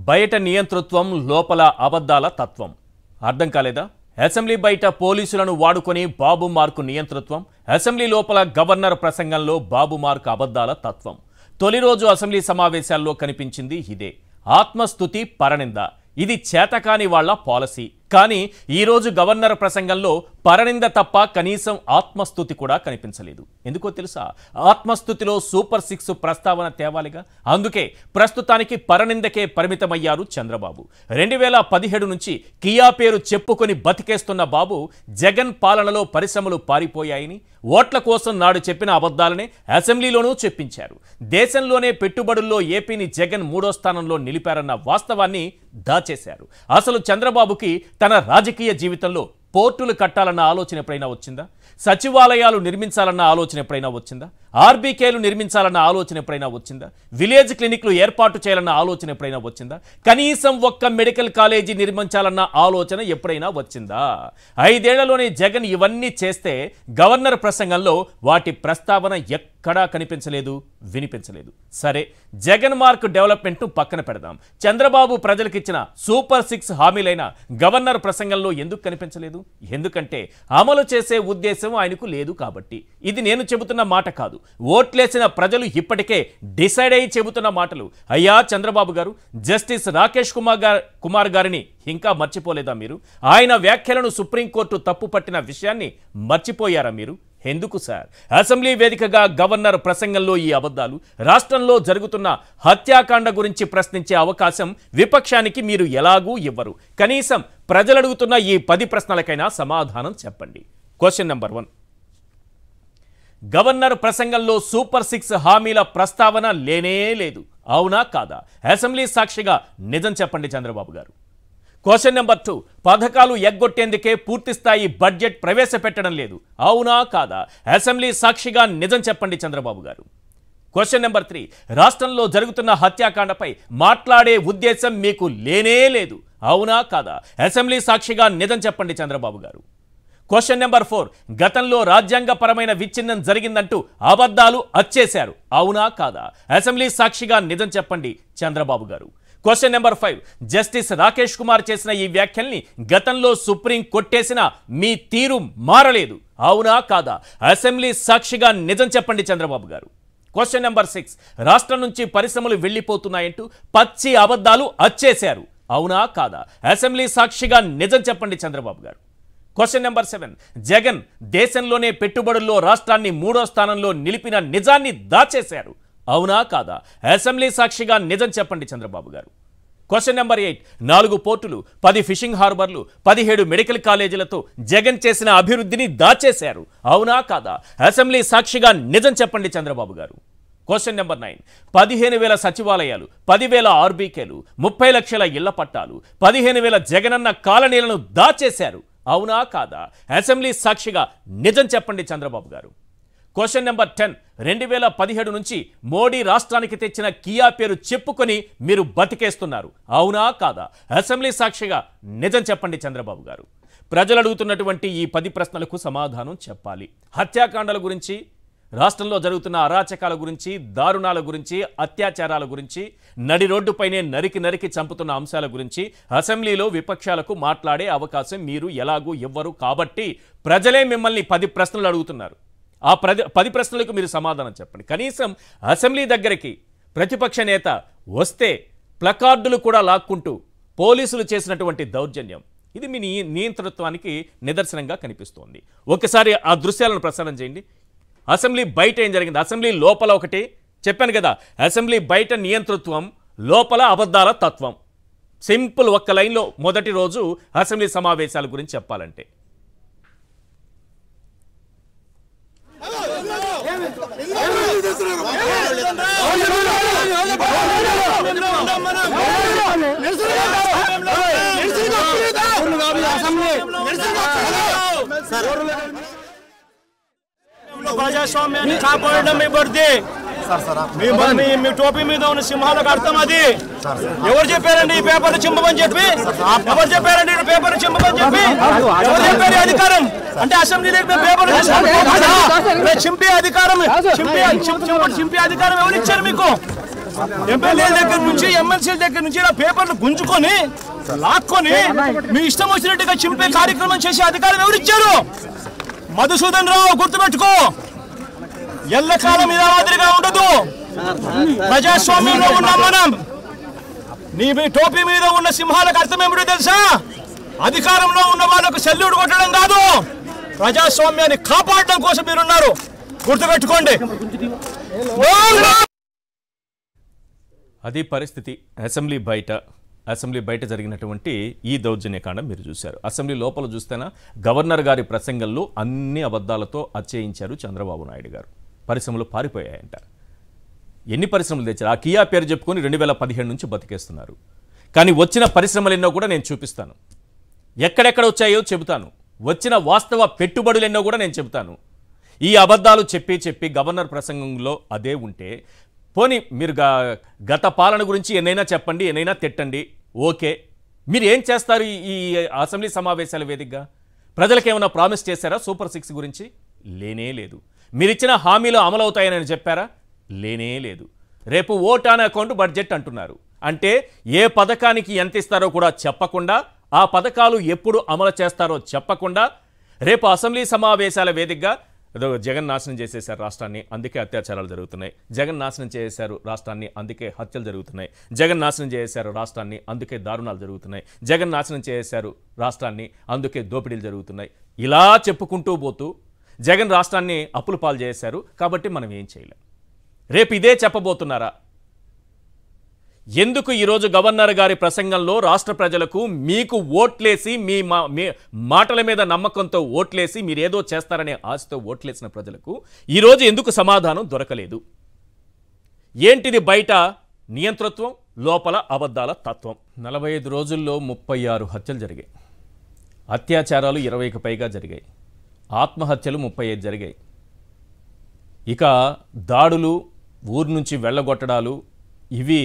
బయట నియంతృత్వం లోపల అబద్ధాల తత్వం అర్థం కాలేదా? అసెంబ్లీ బయట పోలీసులను వాడుకొని బాబు మార్కు నియంతృత్వం, అసెంబ్లీ లోపల గవర్నర్ ప్రసంగంలో బాబు మార్కు అబద్ధాల తత్వం. తొలి రోజు అసెంబ్లీ సమావేశాల్లో కనిపించింది ఇదే. ఆత్మస్తుతి పరనింద, ఇది చేతకాని వాళ్ళ పాలసీ. కానీ ఈ రోజు గవర్నర్ ప్రసంగంలో పరనింద తప్ప కనీసం ఆత్మస్తుతి కూడా కనిపించలేదు. ఎందుకో తెలుసా? ఆత్మస్తుతిలో సూపర్ 6 ప్రస్తావన తేవాలిగా. అందుకే ప్రస్తుతానికి పరనిందకే పరిమితమయ్యారు చంద్రబాబు. 2017 నుంచి కియా పేరు చెప్పుకొని బతికేస్తున్న బాబు జగన్ పాలనలో పరిశ్రమలు పారిపోయాయని, ఓట్ల కోసం నాడు చెప్పిన అబద్ధాలనే అసెంబ్లీలోనూ చెప్పించారు. దేశంలోనే పెట్టుబడుల్లో ఏపీని జగన్ 3వ స్థానంలో నిలిపారన్న వాస్తవాన్ని దాచేశారు. అసలు చంద్రబాబుకి తన రాజకీయ జీవితంలో పోర్టులు కట్టాలన్న ఆలోచన ఎప్పుడైనా వచ్చిందా? సచివాలయాలు నిర్మించాలన్న ఆలోచన ఎప్పుడైనా వచ్చిందా? ఆర్బీకేలు నిర్మించాలన్న ఆలోచన ఎప్పుడైనా వచ్చిందా? విలేజ్ క్లినిక్లు ఏర్పాటు చేయాలన్న ఆలోచన ఎప్పుడైనా వచ్చిందా? కనీసం ఒక్క మెడికల్ కాలేజీ నిర్మించాలన్న ఆలోచన ఎప్పుడైనా వచ్చిందా? 5 ఏళ్లలోనే జగన్ ఇవన్నీ చేస్తే గవర్నర్ ప్రసంగంలో వాటి ప్రస్తావన ఎక్కడా కనిపించలేదు, వినిపించలేదు. సరే, జగన్ మార్క్ డెవలప్మెంట్ పక్కన పెడదాం. చంద్రబాబు ప్రజలకిచ్చిన సూపర్ 6 హామీలైన గవర్నర్ ప్రసంగంలో ఎందుకు కనిపించలేదు? ఎందుకంటే అమలు చేసే ఉద్దేశం ఆయనకు లేదు కాబట్టి. ఇది నేను చెబుతున్న మాట కాదు, ఓట్లేసిన ప్రజలు ఇప్పటికే డిసైడ్ అయ్యి చెబుతున్న మాటలు. అయ్యా చంద్రబాబు గారు, జస్టిస్ రాకేష్ కుమార్ గారిని ఇంకా మర్చిపోలేదా మీరు? ఆయన వ్యాఖ్యలను సుప్రీంకోర్టు తప్పు పట్టిన విషయాన్ని మర్చిపోయారా మీరు? ఎందుకు సార్ అసెంబ్లీ వేదికగా గవర్నర్ ప్రసంగంలో ఈ అబద్ధాలు? రాష్ట్రంలో జరుగుతున్న హత్యాకాండ గురించి ప్రశ్నించే అవకాశం విపక్షానికి మీరు ఎలాగూ ఇవ్వరు. కనీసం ప్రజలు అడుగుతున్న ఈ 10 ప్రశ్నలకైనా సమాధానం చెప్పండి. క్వశ్చన్ నెంబర్ 1, గవర్నర్ ప్రసంగంలో సూపర్ 6 హామీల ప్రస్తావన లేనే లేదు. అవునా కాదా? అసెంబ్లీ సాక్షిగా నిజం చెప్పండి చంద్రబాబు గారు. క్వశ్చన్ నెంబర్ 2, పథకాలు ఎగ్గొట్టేందుకే పూర్తిస్థాయి బడ్జెట్ ప్రవేశపెట్టడం లేదు. అవునా కాదా? అసెంబ్లీ సాక్షిగా నిజం చెప్పండి చంద్రబాబు గారు. క్వశ్చన్ నెంబర్ 3, రాష్ట్రంలో జరుగుతున్న హత్యాకాండపై మాట్లాడే ఉద్దేశం మీకు లేనే లేదు. అవునా కాదా? అసెంబ్లీ సాక్షిగా నిజం చెప్పండి చంద్రబాబు గారు. క్వశ్చన్ నెంబర్ 4, గతంలో రాజ్యాంగపరమైన విచ్ఛిన్నం జరిగిందంటూ అబద్ధాలు అచ్చేశారు. అవునా కాదా? అసెంబ్లీ సాక్షిగా నిజం చెప్పండి చంద్రబాబు గారు. Question number 5, justice Rakesh Kumar చేసిన ఈ వ్యాఖ్యల్ని గతంలో సుప్రీం కొట్టేసిన మీ తీరు మారలేదు. అవునా కాదా? అసెంబ్లీ సాక్షిగా నిజం చెప్పండి చంద్రబాబు గారు. క్వశ్చన్ నెంబర్ 6, రాష్ట్రం నుంచి పరిశ్రమలు వెళ్ళిపోతున్నాయంటూ పచ్చి అబద్ధాలు అచ్చేశారు. అవునా కాదా? అసెంబ్లీ సాక్షిగా నిజం చెప్పండి చంద్రబాబు గారు. క్వశ్చన్ నెంబర్ 7, జగన్ దేశంలోనే పెట్టుబడుల్లో రాష్ట్రాన్ని 3వ స్థానంలో నిలిపిన నిజాన్ని దాచేశారు. అవునా కాదా? అసెంబ్లీ సాక్షిగా నిజం చెప్పండి చంద్రబాబు గారు. క్వశ్చన్ నెంబర్ 8, 4 పోర్టులు, 10 ఫిషింగ్ హార్బర్లు, 17 మెడికల్ కాలేజీలతో జగన్ చేసిన అభివృద్ధిని దాచేశారు. అవునా కాదా? అసెంబ్లీ సాక్షిగా నిజం చెప్పండి చంద్రబాబు గారు. క్వశ్చన్ నెంబర్ 9, 15,000 సచివాలయాలు, 10,000 ఆర్బీకేలు, 30 లక్షల ఇళ్ల పట్టాలు, 15,000 జగనన్న కాలనీలను దాచేశారు. అవునా కాదా? అసెంబ్లీ సాక్షిగా నిజం చెప్పండి చంద్రబాబు గారు. క్వశ్చన్ నెంబర్ 10, 2017 నుంచి మోడీ రాష్ట్రానికి తెచ్చిన కియా పేరు చెప్పుకొని మీరు బతికేస్తున్నారు. అవునా కాదా? అసెంబ్లీ సాక్షిగా నిజం చెప్పండి చంద్రబాబు గారు. ప్రజలు అడుగుతున్నటువంటి ఈ 10 ప్రశ్నలకు సమాధానం చెప్పాలి. హత్యాకాండాల గురించి, రాష్ట్రంలో జరుగుతున్న అరాచకాల గురించి, దారుణాల గురించి, అత్యాచారాల గురించి, నడి రోడ్డుపైనే నరికి చంపుతున్న అంశాల గురించి అసెంబ్లీలో విపక్షాలకు మాట్లాడే అవకాశం మీరు ఎలాగూ ఇవ్వరు. కాబట్టి ప్రజలే మిమ్మల్ని 10 ప్రశ్నలు అడుగుతున్నారు. ఆ 10 ప్రశ్నలకు మీరు సమాధానం చెప్పండి. కనీసం అసెంబ్లీ దగ్గరికి ప్రతిపక్ష నేత వస్తే ప్లకార్డులు కూడా లాక్కుంటూ పోలీసులు చేసినటువంటి దౌర్జన్యం, ఇది మీ నియంతృత్వానికి నిదర్శనంగా కనిపిస్తోంది. ఒకసారి ఆ దృశ్యాలను ప్రసారం చేయండి. అసెంబ్లీ బయట ఏం జరిగింది? అసెంబ్లీ లోపల ఒకటి చెప్పాను కదా, అసెంబ్లీ బయట నియంతృత్వం, లోపల అబద్ధాల తత్వం. సింపుల్, ఒక్క లైన్లో మొదటి రోజు అసెంబ్లీ సమావేశాల గురించి చెప్పాలంటే. ప్రజాస్వామ్యాన్ని కాపాడడం మీ బర్ది. మీ టోపీ మీద ఉన్న సింహాలకు అర్థం అది. ఎవరు చెప్పారండి ఈ పేపర్లు చింపమని చెప్పి? ఎవరు చెప్పారండి ఈ పేపర్లు చింపమని చెప్పి? ఎవరు చెప్పారు అధికారం? అంటే అసెంబ్లీ పేపర్లు చింపే అధికారం, చింపే అధికారం ఎవరు ఇచ్చారు మీకు? ఎమ్మెల్యేల దగ్గర నుంచి ఎమ్మెల్సీల దగ్గర నుంచి ఇలా పేపర్లు గుంజుకొని లాక్కొని మీ ఇష్టం వచ్చినట్టుగా చింపే కార్యక్రమం చేసే అధికారం ఎవరిచ్చారు? మధుసూదన్ రావు గుర్తుపెట్టుకో, ఎల్లకాలం ఇలా మాదిరిగా ఉండదు. ప్రజాస్వామ్యంలో ఉన్నాం మనం. నీ టోపీ మీద ఉన్న సింహాలకు అర్థం ఏమిటో తెలుసా? అధికారంలో ఉన్న వాళ్ళకు సెల్యూట్ కొట్టడం కాదు, ప్రజాస్వామ్యాన్ని కాపాడడం కోసం మీరున్నారు. గుర్తుపెట్టుకోండి. అది పరిస్థితి. అసెంబ్లీ బయట జరిగినటువంటి ఈ దౌర్జన్యకాండం మీరు చూశారు. అసెంబ్లీ లోపల చూస్తేనా గవర్నర్ గారి ప్రసంగంలో అన్ని అబద్ధాలతో అచ్చేయించారు చంద్రబాబు నాయుడు గారు. పరిశ్రమలు పారిపోయాయంట. ఎన్ని పరిశ్రమలు తెచ్చారు? ఆ కియా పేరు చెప్పుకొని 2017 నుంచి బతికేస్తున్నారు. కానీ వచ్చిన పరిశ్రమలు ఎన్నో కూడా నేను చూపిస్తాను. ఎక్కడెక్కడ వచ్చాయో చెబుతాను. వచ్చిన వాస్తవ పెట్టుబడులు ఎన్నో కూడా నేను చెబుతాను. ఈ అబద్ధాలు చెప్పి గవర్నర్ ప్రసంగంలో అదే ఉంటే పోనీ మీరు గత పాలన గురించి ఎన్నైనా చెప్పండి, ఎన్నైనా తిట్టండి, ఓకే. మీరు ఏం చేస్తారు ఈ అసెంబ్లీ సమావేశాల వేదికగా? ప్రజలకు ఏమైనా ప్రామిస్ చేశారా? సూపర్ 6 గురించి లేనే లేదు. మీరిచ్చిన హామీలు అమలవుతాయని చెప్పారా? లేనే లేదు. రేపు ఓట్ ఆన్ అకౌంట్ బడ్జెట్ అంటున్నారు. అంటే ఏ పథకానికి ఎంత ఇస్తారో కూడా చెప్పకుండా, ఆ పథకాలు ఎప్పుడు అమలు చేస్తారో చెప్పకుండా, రేపు అసెంబ్లీ సమావేశాల వేదికగా జగన్ నాశనం చేసేశారు రాష్ట్రాన్ని, అందుకే అత్యాచారాలు జరుగుతున్నాయి. జగన్ నాశనం చేశారు రాష్ట్రాన్ని, అందుకే హత్యలు జరుగుతున్నాయి. జగన్ నాశనం చేశారు రాష్ట్రాన్ని, అందుకే దారుణాలు జరుగుతున్నాయి. జగన్ నాశనం చేశారు రాష్ట్రాన్ని, అందుకే దోపిడీలు జరుగుతున్నాయి. ఇలా చెప్పుకుంటూ పోతూ జగన్ రాష్ట్రాన్ని అప్పుల పాలు చేశారు కాబట్టి మనం ఏం చేయలేం. రేపు ఇదే చెప్పబోతున్నారా? ఎందుకు ఈరోజు గవర్నర్ గారి ప్రసంగంలో రాష్ట్ర ప్రజలకు మీకు ఓట్లేసి మీ మాటల మీద నమ్మకంతో ఓట్లేసి మీరేదో చేస్తారనే ఆశతో ఓట్లేసిన ప్రజలకు ఈరోజు ఎందుకు సమాధానం దొరకలేదు? ఏంటిది? బయట నియంతృత్వం, లోపల అబద్ధాల తత్వం. 45 రోజుల్లో 36 హత్యలు జరిగాయి. అత్యాచారాలు 20కి పైగా జరిగాయి. ఆత్మహత్యలు 35 జరిగాయి. ఇక దాడులు, ఊరు నుంచి వెళ్ళగొట్టడాలు ఇవి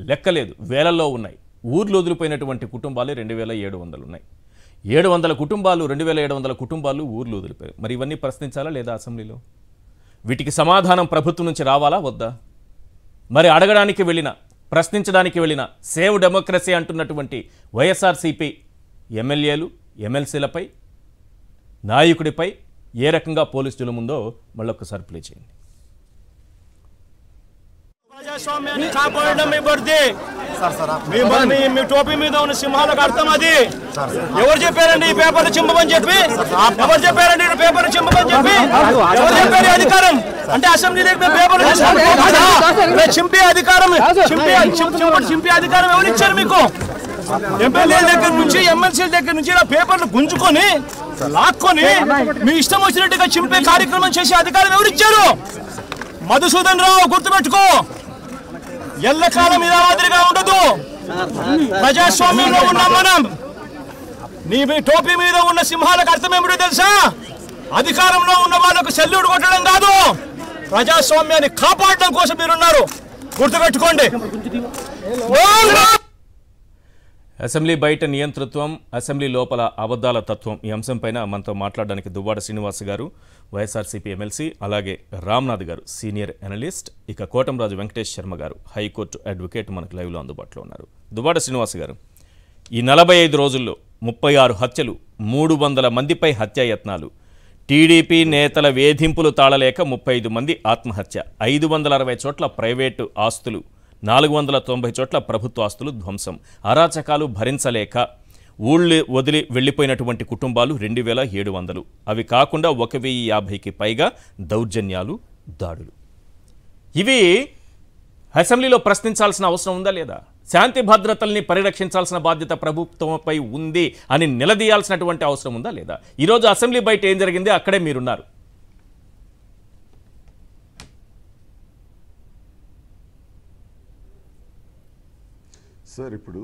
లెక్కలేదు, వేలల్లో ఉన్నాయి. ఊర్లు వదిలిపోయినటువంటి కుటుంబాలు 2700 ఉన్నాయి. 700 కుటుంబాలు, 2700 కుటుంబాలు ఊర్లు వదిలిపోయారు. మరి ఇవన్నీ ప్రశ్నించాలా లేదా అసెంబ్లీలో? వీటికి సమాధానం ప్రభుత్వం నుంచి రావాలా వద్దా? మరి అడగడానికి వెళ్ళిన, ప్రశ్నించడానికి వెళ్ళిన, సేవ్ డెమోక్రసీ అంటున్నటువంటి వైఎస్ఆర్సీపీ ఎమ్మెల్యేలు, ఎమ్మెల్సీలపై, నాయకుడిపై ఏ రకంగా పోలీసు జులుముందో మళ్ళొక్కసారి ప్లే చేయండి. ప్రజాస్వామ్యాన్ని కాపాడడం మీ బర్ది. మీ టోపీ మీద ఉన్న సింహాలకు అర్థం అది. ఎవరు చెప్పారండి ఈ పేపర్లు చింపమని చెప్పి? ఎవరు చెప్పారండి పేపర్లు చింపమని చెప్పి? ఎవరు చెప్పారు అధికారం? అంటే అసెంబ్లీ పేపర్లు చింపే అధికారం, చింపే అధికారం ఎవరు ఇచ్చారు మీకు? ఎమ్మెల్యేల దగ్గర నుంచి ఎమ్మెల్సీల దగ్గర నుంచి ఇలా పేపర్లు గుంజుకొని లాక్కొని మీ ఇష్టం వచ్చినట్టుగా చింపే కార్యక్రమం చేసే అధికారం ఎవరిచ్చారు? మధుసూదన్ రావు గుర్తుపెట్టుకో, ఎల్లకాలం ఇలా మాదిరిగా ఉండదు. ప్రజాస్వామ్యంలో ఉన్నాం మనం. నీ టోపీ మీద ఉన్న సింహాలకు అర్థం ఏమిటో తెలుసా? అధికారంలో ఉన్న వాళ్ళకు సెల్యూట్ కొట్టడం కాదు, ప్రజాస్వామ్యాన్ని కాపాడడం కోసం మీరున్నారు. గుర్తుపెట్టుకోండి. అసెంబ్లీ బయట నియంతృత్వం, అసెంబ్లీ లోపల అబద్ధాల తత్వం. ఈ అంశంపైన మనతో మాట్లాడడానికి దువ్వాడ శ్రీనివాస్ గారు, వైఎస్ఆర్సీపీ ఎమ్మెల్సీ, అలాగే రామ్నాథ్ గారు సీనియర్ అనలిస్ట్, ఇక కోటంరాజు వెంకటేష్ శర్మ గారు హైకోర్టు అడ్వకేట్ మనకు లైవ్లో అందుబాటులో ఉన్నారు. దువ్వాడ శ్రీనివాస్ గారు, ఈ 45 రోజుల్లో 36 హత్యలు, 300 మందిపై హత్యాయత్నాలు, టీడీపీ నేతల వేధింపులు తాళలేక 35 మంది ఆత్మహత్య, 560 చోట్ల ప్రైవేటు ఆస్తులు, 490 చోట్ల ప్రభుత్వ ఆస్తులు ధ్వంసం, అరాచకాలు భరించలేక ఊళ్ళు వదిలి వెళ్ళిపోయినటువంటి కుటుంబాలు 2700. అవి కాకుండా 1050కి పైగా దౌర్జన్యాలు, దాడులు. ఇవి అసెంబ్లీలో ప్రశ్నించాల్సిన అవసరం ఉందా లేదా? శాంతి భద్రతల్ని పరిరక్షించాల్సిన బాధ్యత ప్రభుత్వంపై ఉంది అని నిలదీయాల్సినటువంటి అవసరం ఉందా లేదా? ఈరోజు అసెంబ్లీ బయట ఏం జరిగింది అక్కడే మీరున్నారు. సార్ ఇప్పుడు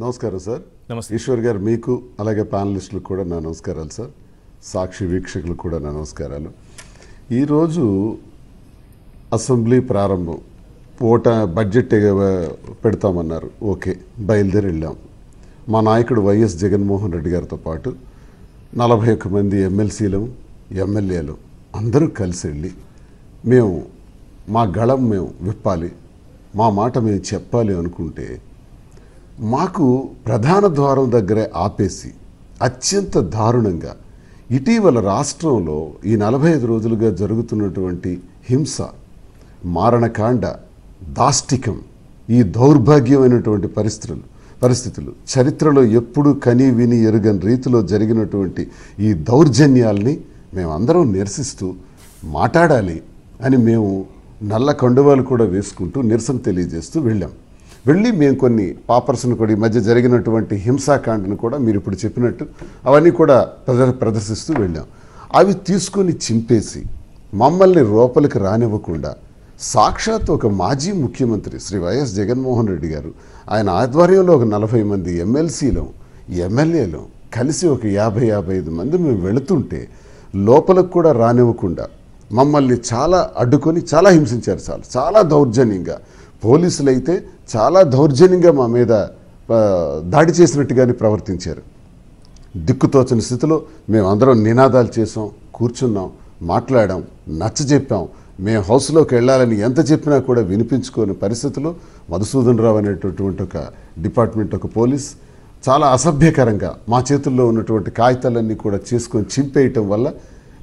నమస్కారం సార్. నమస్తే ఈశ్వర్ గారు, మీకు అలాగే ప్యానలిస్టులకు కూడా నా నమస్కారాలు సార్. సాక్షి వీక్షకులకు కూడా నా నమస్కారాలు. ఈరోజు అసెంబ్లీ ప్రారంభం, బడ్జెట్ పెడతామన్నారు. ఓకే, బయలుదేరి వెళ్ళాం. మా నాయకుడు వైఎస్ జగన్మోహన్ రెడ్డి గారితో పాటు 41 మంది ఎమ్మెల్సీలు, ఎమ్మెల్యేలు అందరూ కలిసి వెళ్ళి మేము మా గళం మేము విప్పాలి, మా మాట మేము చెప్పాలి అనుకుంటే మాకు ప్రధాన ద్వారం దగ్గరే ఆపేసి అత్యంత దారుణంగా ఇటీవల రాష్ట్రంలో ఈ 45 రోజులుగా జరుగుతున్నటువంటి హింస, మారణకాండ, దాష్టికం, ఈ దౌర్భాగ్యమైనటువంటి పరిస్థితులు చరిత్రలో ఎప్పుడూ కని విని ఎరుగని రీతిలో జరిగినటువంటి ఈ దౌర్జన్యాల్ని మేమందరం నిరసిస్తూ మాట్లాడాలి అని మేము నల్ల కండువాలు కూడా వేసుకుంటూ నిరసన తెలియజేస్తూ వెళ్ళి మేము కొన్ని పాపర్స్ను కూడా ఈ మధ్య జరిగినటువంటి హింసాకాండను కూడా మీరు ఇప్పుడు చెప్పినట్టు అవన్నీ కూడా ప్రదర్శిస్తూ వెళ్ళాం. అవి తీసుకొని చింపేసి మమ్మల్ని లోపలికి రానివ్వకుండా సాక్షాత్ ఒక మాజీ ముఖ్యమంత్రి శ్రీ వైఎస్ జగన్మోహన్ రెడ్డి గారు, ఆయన ఆధ్వర్యంలో ఒక 40 మంది ఎమ్మెల్సీలు ఎమ్మెల్యేలు కలిసి ఒక 50-55 మంది మేము వెళుతుంటే లోపలికి కూడా రానివ్వకుండా మమ్మల్ని చాలా అడ్డుకొని చాలా హింసించారు. చాలా దౌర్జన్యంగా, పోలీసులు అయితే చాలా దౌర్జన్యంగా మా మీద దాడి చేసినట్టుగానే ప్రవర్తించారు. దిక్కుతోచని స్థితిలో మేమందరం నినాదాలు చేసాం, కూర్చున్నాం, మాట్లాడాం, నచ్చజెప్పాం. మేము హౌస్లోకి వెళ్ళాలని ఎంత చెప్పినా కూడా వినిపించుకోని పరిస్థితిలో మధుసూదన్ రావు అనేటటువంటి ఒక డిపార్ట్మెంట్, ఒక పోలీస్ చాలా అసభ్యకరంగా మా చేతుల్లో ఉన్నటువంటి కాగితాలన్నీ కూడా చేసుకొని చింపేయటం వల్ల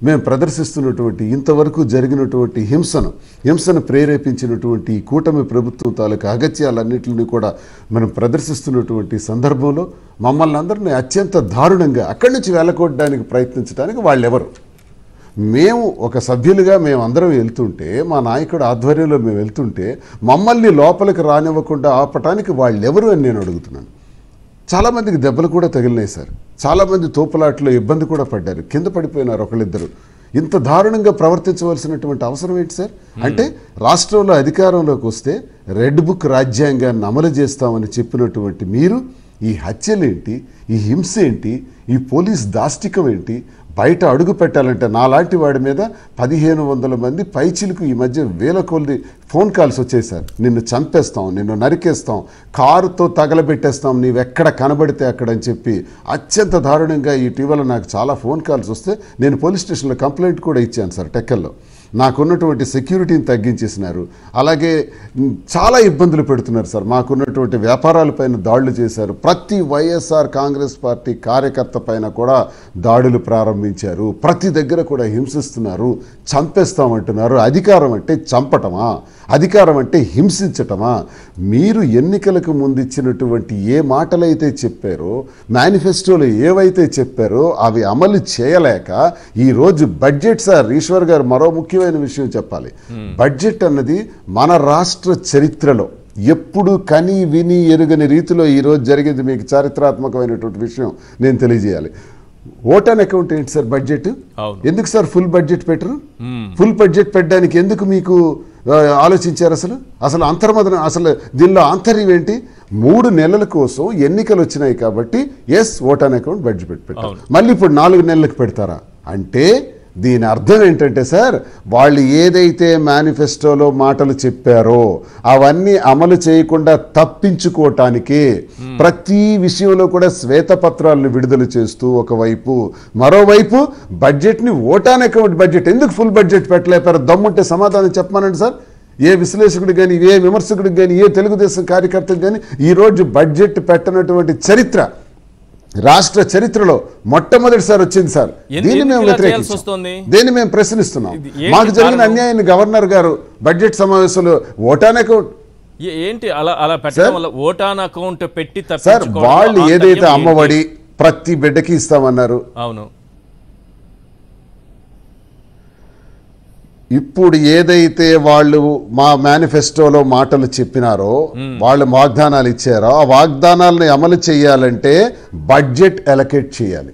మేము ప్రదర్శిస్తున్నటువంటి ఇంతవరకు జరిగినటువంటి హింసను ప్రేరేపించినటువంటి ఈ కూటమి ప్రభుత్వం తాలూకు అగత్యాలన్నింటినీ కూడా మనం ప్రదర్శిస్తున్నటువంటి సందర్భంలో మమ్మల్ని అందరినీ అత్యంత దారుణంగా అక్కడి నుంచి వెళ్ళగొట్టడానికి ప్రయత్నించడానికి వాళ్ళెవరు? మేము ఒక సభ్యులుగా మేమందరం వెళ్తుంటే, మా నాయకుడు ఆధ్వర్యంలో మేము వెళ్తుంటే మమ్మల్ని లోపలికి రానివ్వకుండా ఆపటానికి వాళ్ళెవరు అని నేను అడుగుతున్నాను. చాలామందికి దెబ్బలు కూడా తగిలినాయి సార్. చాలామంది తోపులాట్లో ఇబ్బంది కూడా పడ్డారు, కింద పడిపోయినారు ఒకళ్ళిద్దరు. ఇంత దారుణంగా ప్రవర్తించవలసినటువంటి అవసరం ఏంటి సార్? అంటే రాష్ట్రంలో అధికారంలోకి వస్తే రెడ్ బుక్ రాజ్యాంగాన్ని అమలు చేస్తామని చెప్పినటువంటి మీరు ఈ హత్యలేంటి, ఈ హింస ఏంటి, ఈ పోలీస్ దాష్టికం ఏంటి? బయట అడుగు పెట్టాలంటే నాలాంటి వాడి మీద 1500 మంది పైచిలకు ఈ మధ్య వేల కొద్ది ఫోన్ కాల్స్ వచ్చేసారు. నిన్ను చంపేస్తాం, నిన్ను నరికేస్తాం, కారుతో తగలబెట్టేస్తాం, నీవెక్కడ కనబడితే అక్కడ అని చెప్పి అత్యంత దారుణంగా ఇటీవల నాకు చాలా ఫోన్ కాల్స్ వస్తే నేను పోలీస్ స్టేషన్లో కంప్లైంట్ కూడా ఇచ్చాను సార్. టెక్కల్లో నాకున్నటువంటి సెక్యూరిటీని తగ్గించేసినారు, అలాగే చాలా ఇబ్బందులు పెడుతున్నారు సార్. మాకున్నటువంటి వ్యాపారాలపైన దాడులు చేశారు. ప్రతి వైఎస్ఆర్ కాంగ్రెస్ పార్టీ కార్యకర్త పైన కూడా దాడులు ప్రారంభించారు. ప్రతి దగ్గర కూడా హింసిస్తున్నారు, చంపేస్తామంటున్నారు. అధికారం అంటే చంపటమా? అధికారం అంటే హింసించటమా? మీరు ఎన్నికలకు ముందు ఇచ్చినటువంటి ఏ మాటలైతే చెప్పారో, మేనిఫెస్టోలో ఏవైతే చెప్పారో అవి అమలు చేయలేక ఈరోజు బడ్జెట్ సార్, ఈశ్వర్ గారు మరో ముఖ్యమైన విషయం చెప్పాలి. బడ్జెట్ అన్నది మన రాష్ట్ర చరిత్రలో ఎప్పుడు కని విని ఎరుగని రీతిలో ఈరోజు జరిగేది. మీకు చారిత్రాత్మకమైనటువంటి విషయం నేను తెలియజేయాలి. ఓటాన్ అకౌంట్ ఏంటి సార్ బడ్జెట్? ఎందుకు సార్ ఫుల్ బడ్జెట్ పెట్టరు? ఫుల్ బడ్జెట్ పెట్టడానికి ఎందుకు మీకు ఆలోచించారు? అసలు అంతర్మదన, అసలు దీనిలో ఆంతర్యం ఏంటి? 3 నెలల కోసం ఎన్నికలు వచ్చినాయి కాబట్టి ఎస్ ఓటాన్ అకౌంట్ బడ్జెట్ పెట్టారు. మళ్ళీ ఇప్పుడు 4 నెలలకు పెడతారా? అంటే దీని అర్థం ఏంటంటే సార్, వాళ్ళు ఏదైతే మేనిఫెస్టోలో మాటలు చెప్పారో అవన్నీ అమలు చేయకుండా తప్పించుకోవటానికి ప్రతి విషయంలో కూడా శ్వేతపత్రాలను విడుదల చేస్తూ ఒకవైపు, మరోవైపు బడ్జెట్ని ఓటాన్ అకౌంట్ బడ్జెట్ ఎందుకు ఫుల్ బడ్జెట్ పెట్టలేపారు? దమ్ముంటే సమాధానం చెప్పమనండి సార్. ఏ విశ్లేషకుడికి కానీ, ఏ విమర్శకుడికి కానీ, ఏ తెలుగుదేశం కార్యకర్తకు కానీ ఈరోజు బడ్జెట్ పెట్టనటువంటి చరిత్ర రాష్ట్ర చరిత్రలో మొట్టమొదటిసారి వచ్చింది సార్. దీన్ని మేము వ్యతిరేకిస్తాం, దీన్ని మేము ప్రశ్నిస్తున్నాం. మాకు జరిగిన అన్యాయాన్ని గవర్నర్ గారు బడ్జెట్ సమావేశంలో ఓటాన్ అకౌంట్ ఏంటి అలా పెట్టడం వల్ల ఓటాన్ అకౌంట్ పెట్టి సార్, వాళ్ళు ఏదైతే అమ్మఒడి ప్రతి బిడ్డకి ఇస్తామన్నారు, అవును, ఇప్పుడు ఏదైతే వాళ్ళు మా మేనిఫెస్టోలో మాటలు చెప్పినారో, వాళ్ళు వాగ్దానాలు ఇచ్చారో ఆ వాగ్దానాలను అమలు చేయాలంటే బడ్జెట్ అలొకేట్ చేయాలి.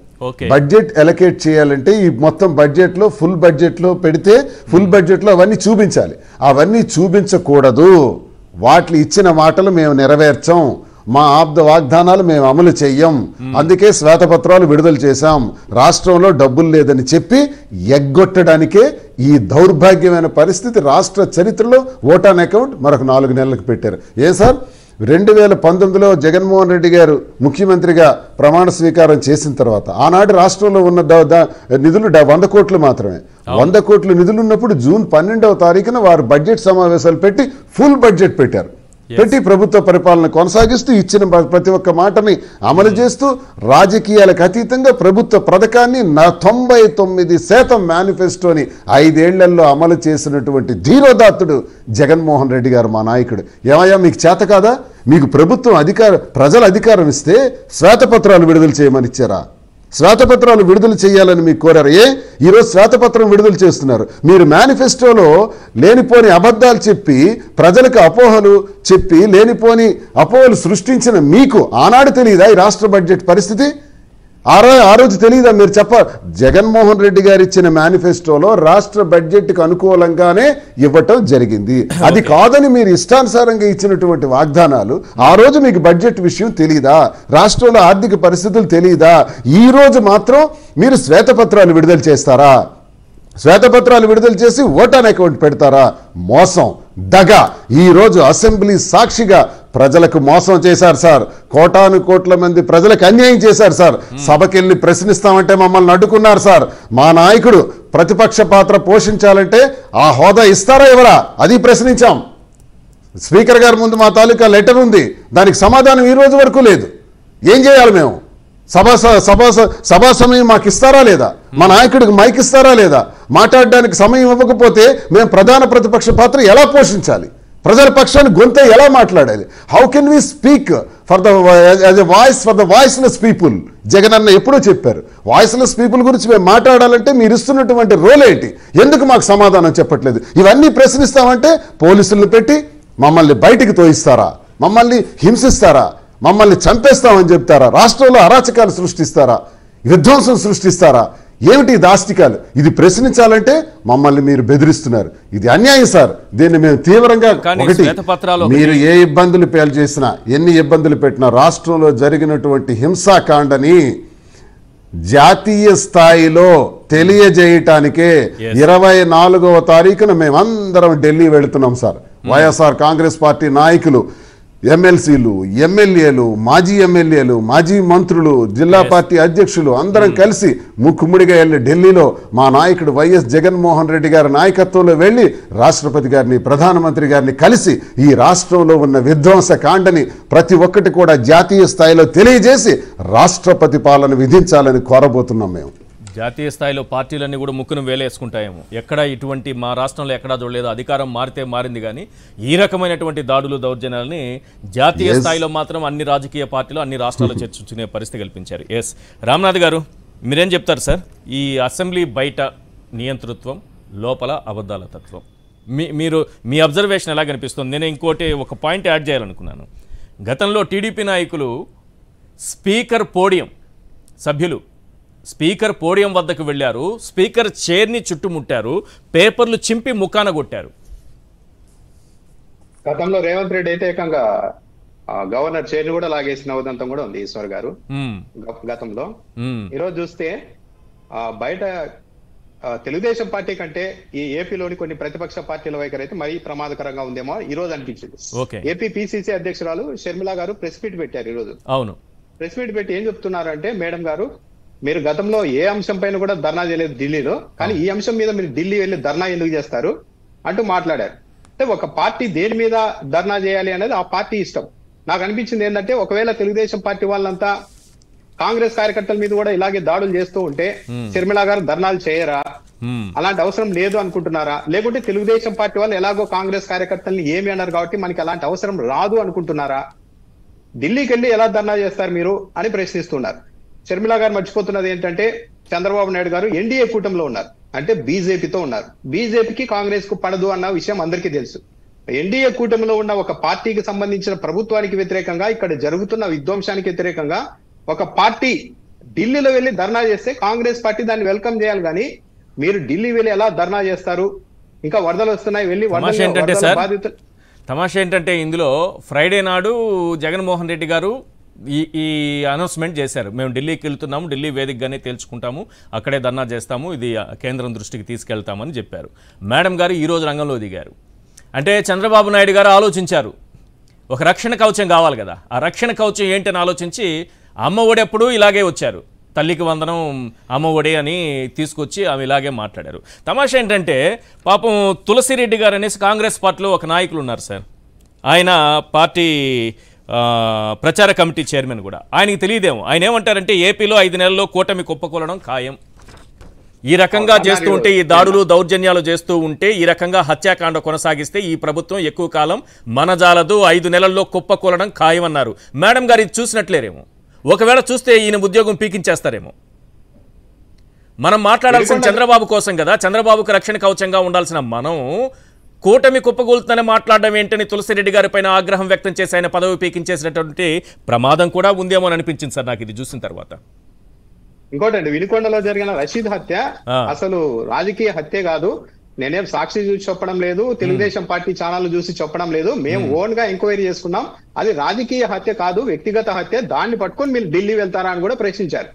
బడ్జెట్ అలొకేట్ చేయాలంటే ఈ మొత్తం బడ్జెట్లో ఫుల్ బడ్జెట్లో పెడితే ఫుల్ బడ్జెట్లో అవన్నీ చూపించాలి. అవన్నీ చూపించకూడదు. వాటి ఇచ్చిన మాటలు మేము నెరవేర్చం, మా వాగ్దానాలు మేము అమలు చెయ్యం, అందుకే శ్వేతపత్రాలు విడుదల చేశాం, రాష్ట్రంలో డబ్బులు లేదని చెప్పి ఎగ్గొట్టడానికే ఈ దౌర్భాగ్యమైన పరిస్థితి రాష్ట్ర చరిత్రలో ఓటాన్ అకౌంట్ మరొక 4 నెలలకు పెట్టారు. ఏ సార్, 2019లో జగన్మోహన్ రెడ్డి గారు ముఖ్యమంత్రిగా ప్రమాణ స్వీకారం చేసిన తర్వాత ఆనాడు రాష్ట్రంలో ఉన్న నిధులు 100 కోట్లు మాత్రమే. 100 కోట్ల నిధులు ఉన్నప్పుడు జూన్ 12వ తారీఖున వారు బడ్జెట్ సమావేశాలు పెట్టి ఫుల్ బడ్జెట్ పెట్టారు. పెట్టి ప్రభుత్వ పరిపాలన కొనసాగిస్తూ ఇచ్చిన ప్రతి ఒక్క మాటని అమలు చేస్తూ రాజకీయాలకు అతీతంగా ప్రభుత్వ పథకాన్ని 99% మేనిఫెస్టోని 5 ఏళ్లలో అమలు చేసినటువంటి ధీరోదాత్తుడు జగన్మోహన్ రెడ్డి గారు, మా నాయకుడు. ఏమయ్యా మీకు చేత కాదా? మీకు ప్రభుత్వం ప్రజల అధికారం ఇస్తే శ్వేతపత్రాలు విడుదల చేయమని ఇచ్చారా? శ్వేతపత్రాలు విడుదల చేయాలని మీకు కోరారు. ఈరోజు శ్వేతపత్రం విడుదల చేస్తున్నారు. మీరు మేనిఫెస్టోలో లేనిపోని అబద్ధాలు చెప్పి ప్రజలకు అపోహలు చెప్పి లేనిపోని అపోహలు సృష్టించిన మీకు ఆనాడు తెలియదా ఈ రాష్ట్ర బడ్జెట్ పరిస్థితి? ఆ రోజు తెలియదా? మీరు జగన్మోహన్ రెడ్డి గారు ఇచ్చిన మేనిఫెస్టోలో రాష్ట్ర బడ్జెట్కి అనుకూలంగానే ఇవ్వటం జరిగింది. అది కాదని మీరు ఇష్టానుసారంగా ఇచ్చినటువంటి వాగ్దానాలు ఆ రోజు మీకు బడ్జెట్ విషయం తెలియదా? రాష్ట్రంలో ఆర్థిక పరిస్థితులు తెలియదా? ఈ రోజు మాత్రం మీరు శ్వేతపత్రాలు విడుదల చేస్తారా? శ్వేతపత్రాలు విడుదల చేసి ఓటాన్ అకౌంట్ పెడతారా? మోసం, దగ. ఈ రోజు అసెంబ్లీ సాక్షిగా ప్రజలకు మోసం చేశారు సార్. కోటాను కోట్ల మంది ప్రజలకు అన్యాయం చేశారు సార్. సభకెళ్ళి ప్రశ్నిస్తామంటే మమ్మల్ని అడ్డుకున్నారు సార్. మా నాయకుడు ప్రతిపక్ష పాత్ర పోషించాలంటే ఆ హోదా ఇస్తారా ఇవ్వరా అది ప్రశ్నించాం. స్పీకర్ గారి ముందు మా తాలూకా లెటర్ ఉంది, దానికి సమాధానం ఈ రోజు వరకు లేదు. ఏం చేయాలి మేము? సభా సమయం మాకు ఇస్తారా లేదా? మా నాయకుడికి మైక్ ఇస్తారా లేదా? మాట్లాడడానికి సమయం ఇవ్వకపోతే మేము ప్రధాన ప్రతిపక్ష పాత్ర ఎలా పోషించాలి? ప్రజల పక్షాన్ని గొంతు ఎలా మాట్లాడాలి? How can we speak for the voice for the voiceless people? Jagan అన్న ఎప్పుడూ చెప్పారు, వాయిస్లెస్ పీపుల్ గురించి మేము మాట్లాడాలంటే మీరు ఇస్తున్నటువంటి రోల్ ఏంటి? ఎందుకు మాకు సమాధానం చెప్పట్లేదు? ఇవన్నీ ప్రశ్నిస్తామంటే పోలీసులను పెట్టి మమ్మల్ని బయటికి తోయిస్తారా? మమ్మల్ని హింసిస్తారా? మమ్మల్ని చంపేస్తామని చెప్తారా? రాష్ట్రంలో అరాచకాలు సృష్టిస్తారా? విధ్వంసం సృష్టిస్తారా? ఏమిటి దాష్టికాలు? ఇది ప్రశ్నించాలంటే మమ్మల్ని మీరు బెదిరిస్తున్నారు. ఇది అన్యాయం సార్. దీన్ని మేము తీవ్రంగా మీరు ఏ ఇబ్బందులు చేసినా ఎన్ని ఇబ్బందులు పెట్టినా రాష్ట్రంలో జరిగినటువంటి హింసాకాండని జాతీయ స్థాయిలో తెలియజేయటానికే 24వ తారీఖున మేమందరం ఢిల్లీ వెళుతున్నాం సార్. వైఎస్ఆర్ కాంగ్రెస్ పార్టీ నాయకులు, ఎమ్మెల్సీలు, ఎమ్మెల్యేలు, మాజీ ఎమ్మెల్యేలు, మాజీ మంత్రులు, జిల్లా పార్టీ అధ్యక్షులు అందరం కలిసి ముక్కుముడిగా వెళ్ళి ఢిల్లీలో మా నాయకుడు వైఎస్ జగన్మోహన్ రెడ్డి గారి నాయకత్వంలో వెళ్ళి రాష్ట్రపతి గారిని, ప్రధానమంత్రి గారిని కలిసి ఈ రాష్ట్రంలో ఉన్న విధ్వంస కాండని ప్రతి ఒక్కటి కూడా జాతీయ స్థాయిలో తెలియజేసి రాష్ట్రపతి పాలన విధించాలని కోరబోతున్నాం. మేము జాతీయ స్థాయిలో పార్టీలన్నీ కూడా ముక్కును వేలేసుకుంటాయేమో. ఎక్కడ ఇటువంటి మా రాష్ట్రంలో ఎక్కడా చూడలేదు. అధికారం మారితే మారింది, కానీ ఈ రకమైనటువంటి దాడులు, దౌర్జన్యాలని జాతీయ స్థాయిలో మాత్రం అన్ని రాజకీయ పార్టీలు అన్ని రాష్ట్రాల్లో చర్చించుకునే పరిస్థితి కల్పించారు. ఎస్ రామ్నాథ్ గారు, మీరేం చెప్తారు సార్? ఈ అసెంబ్లీ బయట నియంతృత్వం, లోపల అబద్ధాల తత్వం, మీరు మీ అబ్జర్వేషన్ ఎలా కనిపిస్తుంది? నేను ఇంకోటి ఒక పాయింట్ యాడ్ చేయాలనుకున్నాను. గతంలో టీడీపీ నాయకులు స్పీకర్ పోడియం సభ్యులు స్పీకర్ పోడియం వద్దకు వెళ్ళారు, స్పీకర్ చైర్ని చుట్టుముట్టారు, పేపర్లు చింపి ముఖాన కొట్టారు. గతంలో రేవంత్ రెడ్డి అయితే ఏకంగా గవర్నర్ చైర్ని కూడా లాగేసిన ఉదంతం కూడా ఉంది ఈశ్వర్ గారు గతంలో. ఈరోజు చూస్తే బయట తెలుగుదేశం పార్టీ కంటే ఈ ఏపీలోని కొన్ని ప్రతిపక్ష పార్టీల వైఖరి అయితే మరీ ప్రమాదకరంగా ఉందేమో ఈ రోజు అనిపించింది. ఏపీ పిసిసి అధ్యక్షురాలు షర్మిల గారు ప్రెస్ మీట్ పెట్టారు ఈ రోజు. అవును, ప్రెస్ మీట్ పెట్టి ఏం చెప్తున్నారంటే, మేడం గారు మీరు గతంలో ఏ అంశం పైన కూడా ధర్నా చేయలేదు ఢిల్లీలో, కానీ ఈ అంశం మీద మీరు ఢిల్లీ వెళ్ళి ధర్నా ఎందుకు చేస్తారు అంటూ మాట్లాడారు. అంటే ఒక పార్టీ దేని మీద ధర్నా చేయాలి అనేది ఆ పార్టీ ఇష్టం. నాకు అనిపించింది ఏంటంటే, ఒకవేళ తెలుగుదేశం పార్టీ వాళ్ళంతా కాంగ్రెస్ కార్యకర్తల మీద కూడా ఇలాగే దాడులు చేస్తూ ఉంటే షర్మిల గారు ధర్నాలు చేయరా? అలాంటి అవసరం లేదు అనుకుంటున్నారా? లేకుంటే తెలుగుదేశం పార్టీ వాళ్ళు ఎలాగో కాంగ్రెస్ కార్యకర్తల్ని ఏమి అన్నారు కాబట్టి మనకి అలాంటి అవసరం రాదు అనుకుంటున్నారా? ఢిల్లీకి వెళ్ళి ఎలా ధర్నా చేస్తారు మీరు అని ప్రశ్నిస్తున్నారు. షర్మిల గారు మర్చిపోతున్నది ఏంటంటే, చంద్రబాబు నాయుడు గారు ఎన్డీఏ కూటమిలో ఉన్నారు, అంటే బీజేపీతో ఉన్నారు. బీజేపీకి కాంగ్రెస్ కు పడదు అన్న విషయం అందరికీ తెలుసు. ఎన్డీఏ కూటమిలో ఉన్న ఒక పార్టీకి సంబంధించిన ప్రభుత్వానికి వ్యతిరేకంగా, ఇక్కడ జరుగుతున్న విధ్వంసానికి వ్యతిరేకంగా ఒక పార్టీ ఢిల్లీలో వెళ్ళి ధర్నా చేస్తే కాంగ్రెస్ పార్టీ దాన్ని వెల్కమ్ చేయాలి. కానీ మీరు ఢిల్లీ వెళ్ళి ఎలా ధర్నా చేస్తారు? ఇంకా వరదలు వస్తున్నాయి, వెళ్ళి బాధితులు. తమాషా ఏంటంటే, ఇందులో ఫ్రైడే నాడు జగన్మోహన్ రెడ్డి గారు ఈ అనౌన్స్మెంట్ చేశారు. మేము ఢిల్లీకి వెళ్తున్నాము, ఢిల్లీ వేదికగానే తేల్చుకుంటాము, అక్కడే ధర్నా చేస్తాము, ఇది కేంద్రం దృష్టికి తీసుకెళ్తామని చెప్పారు. మేడం గారు ఈరోజు రంగంలో దిగారు. అంటే చంద్రబాబు నాయుడు గారు ఆలోచించారు, ఒక రక్షణ కవచం కావాలి కదా. ఆ రక్షణ కవచం ఏంటని ఆలోచించి అమ్మ ఒడెప్పుడు ఇలాగే వచ్చారు, తల్లికి వందనం అమ్మ ఒడి అని తీసుకొచ్చి ఆమె ఇలాగే మాట్లాడారు. తమాషా ఏంటంటే పాపం తులసిరెడ్డి గారు అనేసి కాంగ్రెస్ పార్టీలో ఒక నాయకులు ఉన్నారు సార్. ఆయన పార్టీ ప్రచార కమిటీ చైర్మన్ కూడా. ఆయనకి తెలియదేమో. ఆయన ఏమంటారంటే ఏపీలో 5 నెలల్లో కూటమి కుప్పకూలడం ఖాయం. ఈ రకంగా చేస్తూ ఉంటే, ఈ దాడులు దౌర్జన్యాలు చేస్తూ ఉంటే, ఈ రకంగా హత్యాకాండ కొనసాగిస్తే ఈ ప్రభుత్వం ఎక్కువ కాలం మనజాలదు, 5 నెలల్లో కుప్పకూలడం ఖాయం అన్నారు. మేడం గారు ఇది చూసినట్లేరేమో. ఒకవేళ చూస్తే ఈయన ఉద్యోగం పీకించేస్తారేమో. మనం మాట్లాడాల్సిన చంద్రబాబు కోసం కదా. చంద్రబాబుకు రక్షణ కవచంగా ఉండాల్సిన మనం కూటమి కుప్పగూలుతుందని మాట్లాడడం ఏంటని తులసిరెడ్డి గారి పైన ఆగ్రహం వ్యక్తం చేసి ఆయన పదవి పీకించేసినటువంటి ప్రమాదం కూడా ఉందేమో అని అనిపించింది సార్ నాకు ఇది చూసిన తర్వాత. ఇంకోటండి, వినుకొండలో జరిగిన రషీద్ హత్య అసలు రాజకీయ హత్య కాదు. నేనేం సాక్షి చూసి చెప్పడం లేదు, తెలుగుదేశం పార్టీ ఛానల్ చూసి చెప్పడం లేదు. మేము ఓన్ గా ఎంక్వైరీ చేసుకున్నాం. అది రాజకీయ హత్య కాదు, వ్యక్తిగత హత్య. దాన్ని పట్టుకొని మీరు ఢిల్లీ వెళ్తారా అని కూడా ప్రశ్నించారు.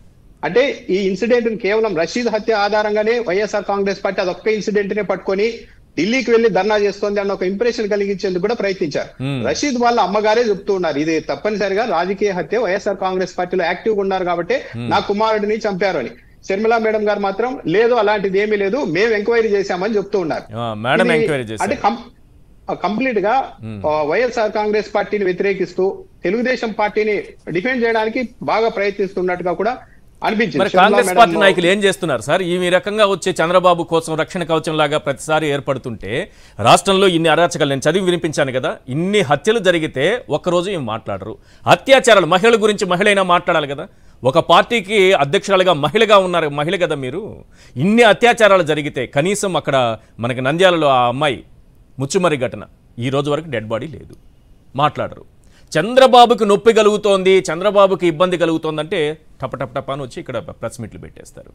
అంటే ఈ ఇన్సిడెంట్ కేవలం రషీద్ హత్య ఆధారంగానే వైఎస్ఆర్ కాంగ్రెస్ పార్టీ అదొక్క ఇన్సిడెంట్ నే పట్టుకొని ఢిల్లీకి వెళ్లి ధర్నా చేస్తోంది అన్న ఒక ఇంప్రెషన్ కలిగించేందుకు కూడా ప్రయత్నించారు. రషీద్ వాళ్ళ అమ్మగారే చెప్తూ ఉన్నారు, ఇది తప్పనిసరిగా రాజకీయ హత్య, వైఎస్ఆర్ కాంగ్రెస్ పార్టీలో యాక్టివ్ గా ఉన్నారు కాబట్టి నా కుమారుడిని చంపారు అని. శర్మిలా మేడం గారు మాత్రం లేదు, అలాంటిది ఏమీ లేదు, మేము ఎంక్వైరీ చేశామని చెప్తూ ఉన్నారు. అంటే కంప్లీట్ గా వైఎస్ఆర్ కాంగ్రెస్ పార్టీని వ్యతిరేకిస్తూ తెలుగుదేశం పార్టీని డిఫెండ్ చేయడానికి బాగా ప్రయత్నిస్తున్నట్టుగా కూడా మరి కాంగ్రెస్ పార్టీ నాయకులు ఏం చేస్తున్నారు సార్? ఈ రకంగా వచ్చే చంద్రబాబు కోసం రక్షణ కవచం లాగా ప్రతిసారి ఏర్పడుతుంటే రాష్ట్రంలో ఇన్ని అరాచకాలు నేను చదివి వినిపించాను కదా. ఇన్ని హత్యలు జరిగితే ఒక్కరోజు ఏం మాట్లాడరు. అత్యాచారాలు, మహిళల గురించి మహిళైనా మాట్లాడాలి కదా. ఒక పార్టీకి అధ్యక్షురాలుగా మహిళగా ఉన్నారు, మహిళ కదా మీరు. ఇన్ని అత్యాచారాలు జరిగితే కనీసం అక్కడ మనకి నంద్యాలలో ఆ అమ్మాయి ముచ్చుమరి ఘటన, ఈ రోజు వరకు డెడ్ బాడీ లేదు, మాట్లాడరు. చంద్రబాబుకి నొప్పి కలుగుతోంది, చంద్రబాబుకి ఇబ్బంది కలుగుతోందంటే టపటపటపాను వచ్చి ఇక్కడ ప్రెస్ మీట్లు పెట్టేస్తారు.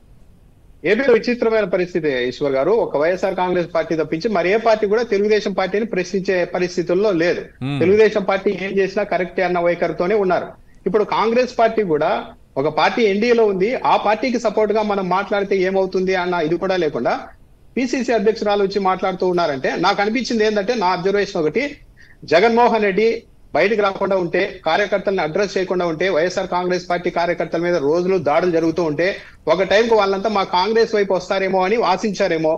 ఏపీలో విచిత్రమైన పరిస్థితి ఈశ్వర్ గారు. ఒక వైఎస్ఆర్ కాంగ్రెస్ పార్టీ తప్పించి మరి ఏ పార్టీ కూడా తెలుగుదేశం పార్టీని ప్రశ్నించే పరిస్థితుల్లో లేదు. తెలుగుదేశం పార్టీ ఏం చేసినా కరెక్టే అన్న వైఖరితోనే ఉన్నారు. ఇప్పుడు కాంగ్రెస్ పార్టీ కూడా ఒక పార్టీ ఎన్డీఏలో ఉంది, ఆ పార్టీకి సపోర్ట్ గా మనం మాట్లాడితే ఏమవుతుంది అన్న ఇది కూడా లేకుండా పిసిసి అధ్యక్షురాలు వచ్చి మాట్లాడుతూ ఉన్నారంటే నాకు అనిపించింది ఏంటంటే, నా అబ్జర్వేషన్ ఒకటి, జగన్మోహన్ రెడ్డి బయటకు రాకుండా ఉంటే, కార్యకర్తలను అడ్రస్ చేయకుండా ఉంటే, వైఎస్ఆర్ కాంగ్రెస్ పార్టీ కార్యకర్తల మీద రోజులు దాడులు జరుగుతూ ఉంటే ఒక టైంకు వాళ్ళంతా మా కాంగ్రెస్ వైపు వస్తారేమో అని ఆశించారేమో.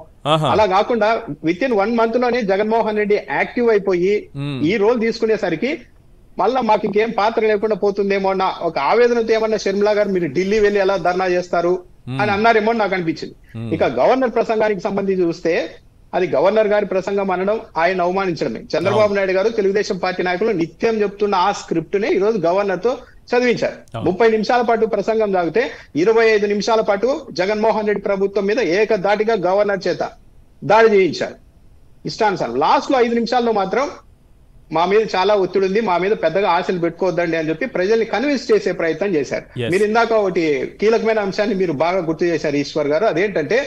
అలా కాకుండా విత్ ఇన్ 1 month లోనే జగన్మోహన్ రెడ్డి యాక్టివ్ అయిపోయి ఈ రోల్ తీసుకునేసరికి మళ్ళా మాకు ఇంకేం పాత్ర లేకుండా పోతుందేమో అన్న ఒక ఆవేదనతో ఏమన్నా షర్మిలా గారు మీరు ఢిల్లీ వెళ్ళి ఎలా ధర్నా చేస్తారు అని అన్నారేమో నాకు అనిపించింది. ఇక గవర్నర్ ప్రసంగానికి సంబంధించి చూస్తే అది గవర్నర్ గారి ప్రసంగం అనడం ఆయన అవమానించడమే. చంద్రబాబు నాయుడు గారు తెలుగుదేశం పార్టీ నాయకులు నిత్యం చెప్తున్న ఆ స్క్రిప్ట్ ని ఈ రోజు గవర్నర్ తో చదివించారు. 30 నిమిషాల పాటు ప్రసంగం సాగితే 25 నిమిషాల పాటు జగన్మోహన్ రెడ్డి ప్రభుత్వం మీద ఏకధాటిగా గవర్నర్ చేత దాడి చేయించారు ఇష్టానుసారం. లాస్ట్ లో 5 నిమిషాల్లో మాత్రం మా మీద చాలా ఒత్తిడి ఉంది, మా మీద పెద్దగా ఆశలు పెట్టుకోవద్దండి అని చెప్పి ప్రజల్ని కన్విన్స్ చేసే ప్రయత్నం చేశారు. మీరు ఇందాక ఒకటి కీలకమైన అంశాన్ని మీరు బాగా గుర్తు చేశారు ఈశ్వర్ గారు. అదేంటంటే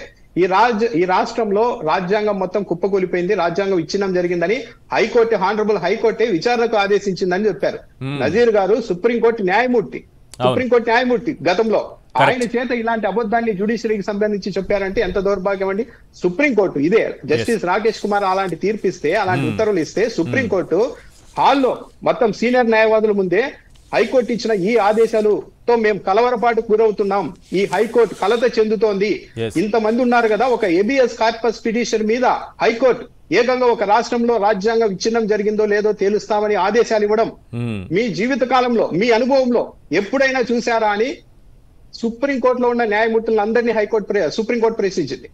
ఈ రాష్ట్రంలో రాజ్యాంగం మొత్తం కుప్పకూలిపోయింది, రాజ్యాంగం విచ్ఛిన్నం జరిగిందని హైకోర్టు, హానరబుల్ హైకోర్టే విచారణకు ఆదేశించిందని చెప్పారు. నజీర్ గారు సుప్రీంకోర్టు న్యాయమూర్తి గతంలో ఆయన చేత ఇలాంటి అబద్ధాన్ని జ్యుడిషియరీకి సంబంధించి చెప్పారంటే ఎంత దౌర్భాగ్యం అండి. సుప్రీంకోర్టు ఇదే జస్టిస్ రాకేష్ కుమార్ అలాంటి తీర్పు ఇస్తే, అలాంటి ఉత్తర్వులు ఇస్తే సుప్రీంకోర్టు హాల్లో మొత్తం సీనియర్ న్యాయవాదుల ముందే హైకోర్టు ఇచ్చిన ఈ ఆదేశాలతో మేము కలవరపాటు గురవుతున్నాం, ఈ హైకోర్టు కలత చెందుతోంది, ఇంతమంది ఉన్నారు కదా, ఒక ఏబిఎస్ కార్పస్ పిటిషన్ మీద హైకోర్టు ఏకంగా ఒక రాష్ట్రంలో రాజ్యాంగ విచ్ఛిన్నం జరిగిందో లేదో తేలుస్తామని ఆదేశాలు ఇవ్వడం మీ జీవిత కాలంలో, మీ అనుభవంలో ఎప్పుడైనా చూసారా అని సుప్రీంకోర్టులో ఉన్న న్యాయమూర్తులను అందరినీ సుప్రీంకోర్టు ప్రశ్నించింది.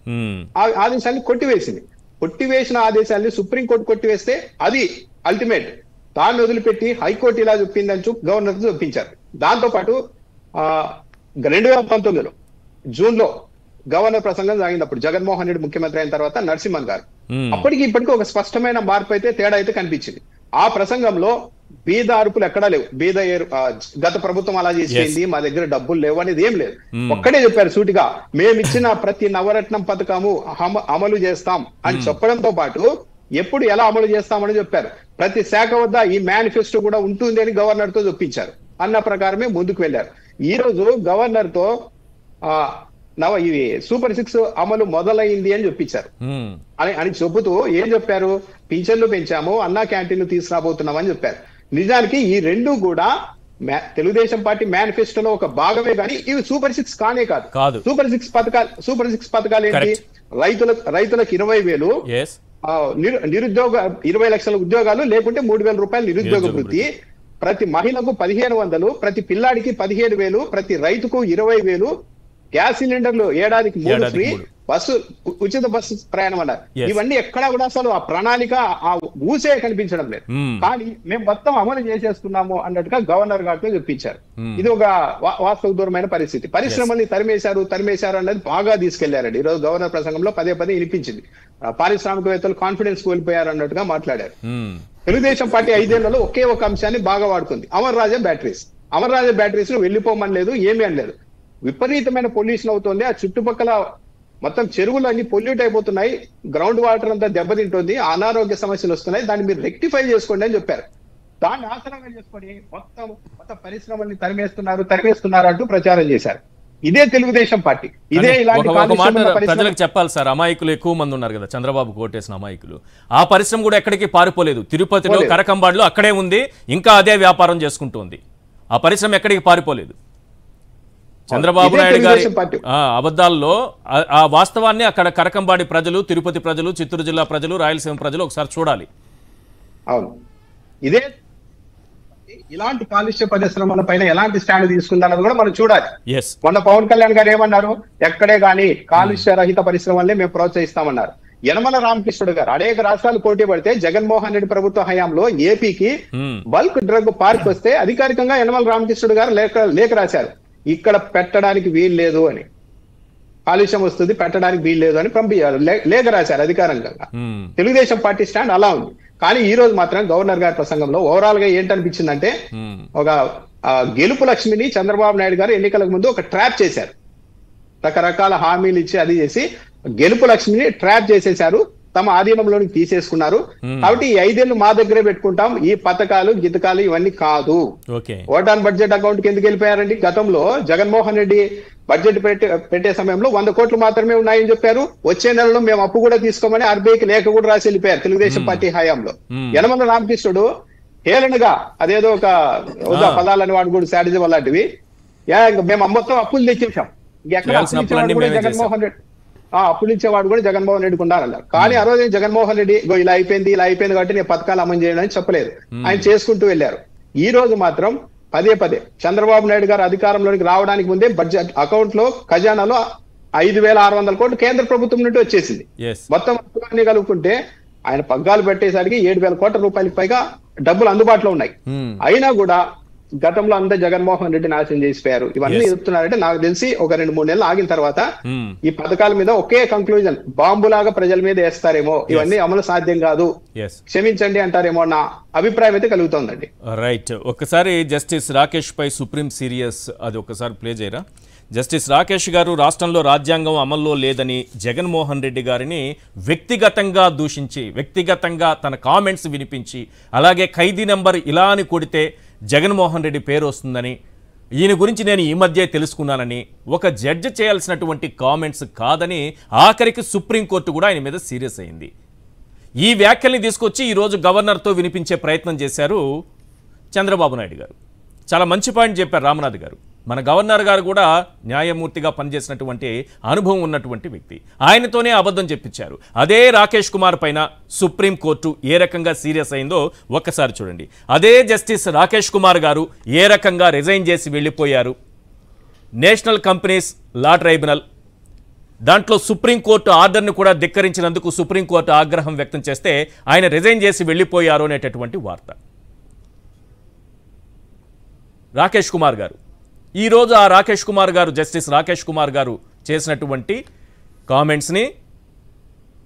ఆ ఆదేశాన్ని కొట్టివేసిన ఆదేశాన్ని సుప్రీంకోర్టు కొట్టివేస్తే అది అల్టిమేట్. దాన్ని వదిలిపెట్టి హైకోర్టు ఇలా చెప్పిందని గవర్నర్ చూపించారు. దాంతో పాటు 2019 జూన్ లో గవర్నర్ ప్రసంగం సాగినప్పుడు జగన్మోహన్ రెడ్డి ముఖ్యమంత్రి అయిన తర్వాత నరసింహన్ గారు అప్పటికి ఇప్పటికీ ఒక స్పష్టమైన మార్పు అయితే, తేడా అయితే కనిపించింది. ఆ ప్రసంగంలో బీద అరుపులు ఎక్కడా లేవు. గత ప్రభుత్వం అలా చేసింది, మా దగ్గర డబ్బులు లేవు అనేది ఏం లేదు. ఒక్కడే చెప్పారు సూటిగా, మేమిచ్చిన ప్రతి నవరత్నం పథకము అమలు చేస్తాం అని చెప్పడంతో పాటు ఎప్పుడు ఎలా అమలు చేస్తామని చెప్పారు. ప్రతి శాఖ వద్ద ఈ మేనిఫెస్టో కూడా ఉంటుంది అని గవర్నర్ తో చెప్పించారు. అన్న ప్రకారమే ముందుకు వెళ్లారు. ఈ రోజు గవర్నర్ తో ఇవి సూపర్ 6 అమలు మొదలైంది అని చెప్పించారు. అని చెబుతూ ఏం చెప్పారు, పింఛన్లు పెంచాము, అన్నా క్యాంటీన్లు తీసుకురాబోతున్నామని చెప్పారు. నిజానికి ఈ రెండు కూడా తెలుగుదేశం పార్టీ మేనిఫెస్టోలో ఒక భాగమే కానీ ఇవి సూపర్ 6 కానే కాదు. సూపర్ సిక్స్ పథకాలు ఏంటి? రైతులకు 20,000, నిరుద్యోగ 20 లక్షల ఉద్యోగాలు, లేకుంటే 3,000 రూపాయలు నిరుద్యోగ వృత్తి, ప్రతి మహిళకు 1,500, ప్రతి పిల్లాడికి 15,000, ప్రతి రైతుకు 20,000, గ్యాస్ సిలిండర్లు ఏడాదికి 3 ఫ్రీ, ఉచిత బస్సు ప్రయాణం అన్నారు. ఇవన్నీ ఎక్కడా కూడా అసలు ఆ ప్రణాళిక ఆ ఊసే కనిపించడం లేదు. కానీ మేము మొత్తం అమలు చేసేస్తున్నాము అన్నట్టుగా గవర్నర్ గారితో చెప్పించారు. ఇది ఒక వాస్తవ దూరమైన పరిస్థితి. పరిశ్రమల్ని తరిమేశారు అన్నది బాగా తీసుకెళ్లారండి. ఈ రోజు గవర్నర్ ప్రసంగంలో పదే వినిపించింది. పారిశ్రామికవేత్తలు కాన్ఫిడెన్స్ కోల్పోయారు అన్నట్టుగా మాట్లాడారు. తెలుగుదేశం పార్టీ 5 ఏళ్లలో ఒకే ఒక అంశాన్ని బాగా వాడుకుంది, అమర్ రాజా బ్యాటరీస్ ను వెళ్ళిపోమని లేదు, ఏమీ అనలేదు. విపరీతమైన పొల్యూషన్ అవుతుంది. ఆ చుట్టుపక్కల మొత్తం చెరువులు అన్ని పొల్యూట్ అయిపోతున్నాయి, గ్రౌండ్ వాటర్ అంతా దెబ్బతింటుంది, అనారోగ్య సమస్యలు వస్తున్నాయి, దాన్ని మీరు రెక్టిఫై చేసుకోండి అని చెప్పారు. దాన్ని ఆసనంగా చేసుకొని మొత్తం పరిశ్రమల్ని తరిమేస్తున్నారు అంటూ ప్రచారం చేశారు. ఇదే తెలుగుదేశం పార్టీ. ఇదే ఇలాంటి ప్రజలకు చెప్పాలి సార్. అమాయకులు ఎక్కువ మంది ఉన్నారు కదా, చంద్రబాబు కోటేసిన అమాయకులు. ఆ పరిశ్రమ కూడా ఎక్కడికి పారిపోలేదు. తిరుపతిలో కరకంబాడులో అక్కడే ఉంది, ఇంకా అదే వ్యాపారం చేసుకుంటుంది. ఆ పరిశ్రమ ఎక్కడికి పారిపోలేదు. చంద్రబాబు నాయుడు గారి అబద్ధాల్లో ఆ వాస్తవాన్ని అక్కడ కరకంబాడి ప్రజలు, తిరుపతి ప్రజలు, చిత్తూరు జిల్లా ప్రజలు, రాయలసీమ ప్రజలు ఒకసారి చూడాలి. అవును, ఇదే ఇలాంటి కాలుష్య పరిశ్రమల పైన ఎలాంటి స్టాండ్ తీసుకుందన్నది కూడా మనం చూడాలి. మొన్న పవన్ కళ్యాణ్ గారు ఏమన్నారు? ఎక్కడే గానీ కాలుష్య రహిత పరిశ్రమల్ని మేము ప్రోత్సహిస్తామన్నారు. యనమల రామకృష్ణుడు గారు అనేక రాష్ట్రాలు పోటీ పడితే జగన్మోహన్ రెడ్డి ప్రభుత్వ హయాంలో ఏపీకి బల్క్ డ్రగ్ పార్క్ వస్తే అధికారికంగా యనమల రామకృష్ణుడు గారు లేఖ రాశారు, ఇక్కడ పెట్టడానికి వీలు లేదు అని, కాలుష్యం వస్తుంది పెట్టడానికి వీలు లేదు అని లేఖ రాశారు అధికారంగా. తెలుగుదేశం పార్టీ స్టాండ్ అలా ఉంది. కానీ ఈ రోజు మాత్రం గవర్నర్ గారి ప్రసంగంలో ఓవరాల్ గా ఏంటనిపించిందంటే, ఒక గెలుపు లక్ష్మిని చంద్రబాబు నాయుడు గారు ఎన్నికలకు ముందు ఒక ట్రాప్ చేశారు. రకరకాల హామీలు ఇచ్చి అది చేసి గెలుపు లక్ష్మిని ట్రాప్ చేసేశారు, తమ ఆధీనంలోనికి తీసేసుకున్నారు. కాబట్టి ఈ 5 ఏళ్ళు మా దగ్గరే పెట్టుకుంటాం, ఈ పథకాలు గితకాలు ఇవన్నీ కాదు. ఓట్ ఆన్ బడ్జెట్ అకౌంట్ కి ఎందుకు వెళ్ళిపోయారండి? గతంలో జగన్మోహన్ రెడ్డి బడ్జెట్ పెట్టే సమయంలో 100 కోట్లు మాత్రమే ఉన్నాయని చెప్పారు. వచ్చే నెలలో మేము అప్పు కూడా తీసుకోమని ఆర్బీఐకి లేఖ కూడా రాసి వెళ్ళిపోయారు తెలుగుదేశం పార్టీ హయాంలో. యనమల రామకృష్ణుడు హేళనగా అదేదో ఒక పదాలని వాడు కూడా శాడిజం అలాంటివి, మేము మొత్తం అప్పులు తెచ్చేసాం, జగన్మోహన్ రెడ్డి అప్పులు ఇచ్చేవాడు కూడా జగన్మోహన్ రెడ్డికి ఉండాలన్నారు. కానీ ఆ రోజు జగన్మోహన్ రెడ్డి ఇలా అయిపోయింది కాబట్టి నేను పథకాలు అమలు చేయడం అని చెప్పలేదు, ఆయన చేసుకుంటూ వెళ్ళారు. ఈ రోజు మాత్రం పదే చంద్రబాబు నాయుడు గారు అధికారంలోకి రావడానికి ముందే బడ్జెట్ అకౌంట్ లో ఖజానాలో 5,600 కోట్లు కేంద్ర ప్రభుత్వం నుండి వచ్చేసింది. మొత్తం అప్పులన్నీ కలుపుకుంటే ఆయన పగ్గాలు పెట్టేసరికి 7,000 కోట్ల రూపాయలకు పైగా డబ్బులు అందుబాటులో ఉన్నాయి. అయినా కూడా గతంలో అంతా జగన్మోహన్ రెడ్డి నాశనం చేసిపోయారు. ఇవన్నీ చెప్తున్నారంటే నాకు తెలిసి ఒక 2-3 నెలలు ఆగిన తర్వాత ఈ పథకాల మీద ఒకే కంక్లూజన్, బాంబులాగా ప్రజల మీద వేస్తారేమో, ఇవన్నీ అమలు సాధ్యం కాదు, క్షమించండి అంటారేమో నా అభిప్రాయం అయితే కలుగుతోందండి. రైట్, ఒక్కసారి జస్టిస్ రాకేష్ పై సుప్రీం సీరియస్ అది ఒక్కసారి ప్లే చేయరా? జస్టిస్ రాకేష్ గారు రాష్ట్రంలో రాజ్యాంగం అమల్లో లేదని జగన్మోహన్ రెడ్డి గారిని వ్యక్తిగతంగా దూషించి, వ్యక్తిగతంగా తన కామెంట్స్ వినిపించి, అలాగే ఖైదీ నెంబర్ ఇలా అని కొడితే జగన్మోహన్ రెడ్డి పేరు వస్తుందని, ఈయన గురించి నేను ఈ మధ్య తెలుసుకున్నానని, ఒక జడ్జి చేయాల్సినటువంటి కామెంట్స్ కాదని ఆఖరికి సుప్రీంకోర్టు కూడా ఆయన మీద సీరియస్ అయింది. ఈ వ్యాఖ్యల్ని తీసుకొచ్చి ఈరోజు గవర్నర్తో వినిపించే ప్రయత్నం చేశారు చంద్రబాబు నాయుడు గారు. చాలా మంచి పాయింట్ చెప్పారు రామనాథ్ గారు. మన గవర్నర్ గారు కూడా న్యాయమూర్తిగా పనిచేసినటువంటి అనుభవం ఉన్నటువంటి వ్యక్తి, ఆయనతోనే అబద్ధం చెప్పించారు. అదే రాకేష్ కుమార్ పైన సుప్రీంకోర్టు ఏ రకంగా సీరియస్ అయిందో ఒక్కసారి చూడండి. అదే జస్టిస్ రాకేష్ కుమార్ గారు ఏ రకంగా రిజైన్ చేసి వెళ్ళిపోయారు. నేషనల్ కంపెనీస్ లా ట్రైబ్యునల్ దాంట్లో సుప్రీంకోర్టు ఆర్డర్ను కూడా ధిక్కరించినందుకు సుప్రీంకోర్టు ఆగ్రహం వ్యక్తం చేస్తే ఆయన రిజైన్ చేసి వెళ్ళిపోయారు అనేటటువంటి వార్త. రాకేష్ కుమార్ గారు ఈరోజు ఆ రాకేష్ కుమార్ గారు, జస్టిస్ రాకేష్ కుమార్ గారు చేసినటువంటి కామెంట్స్ని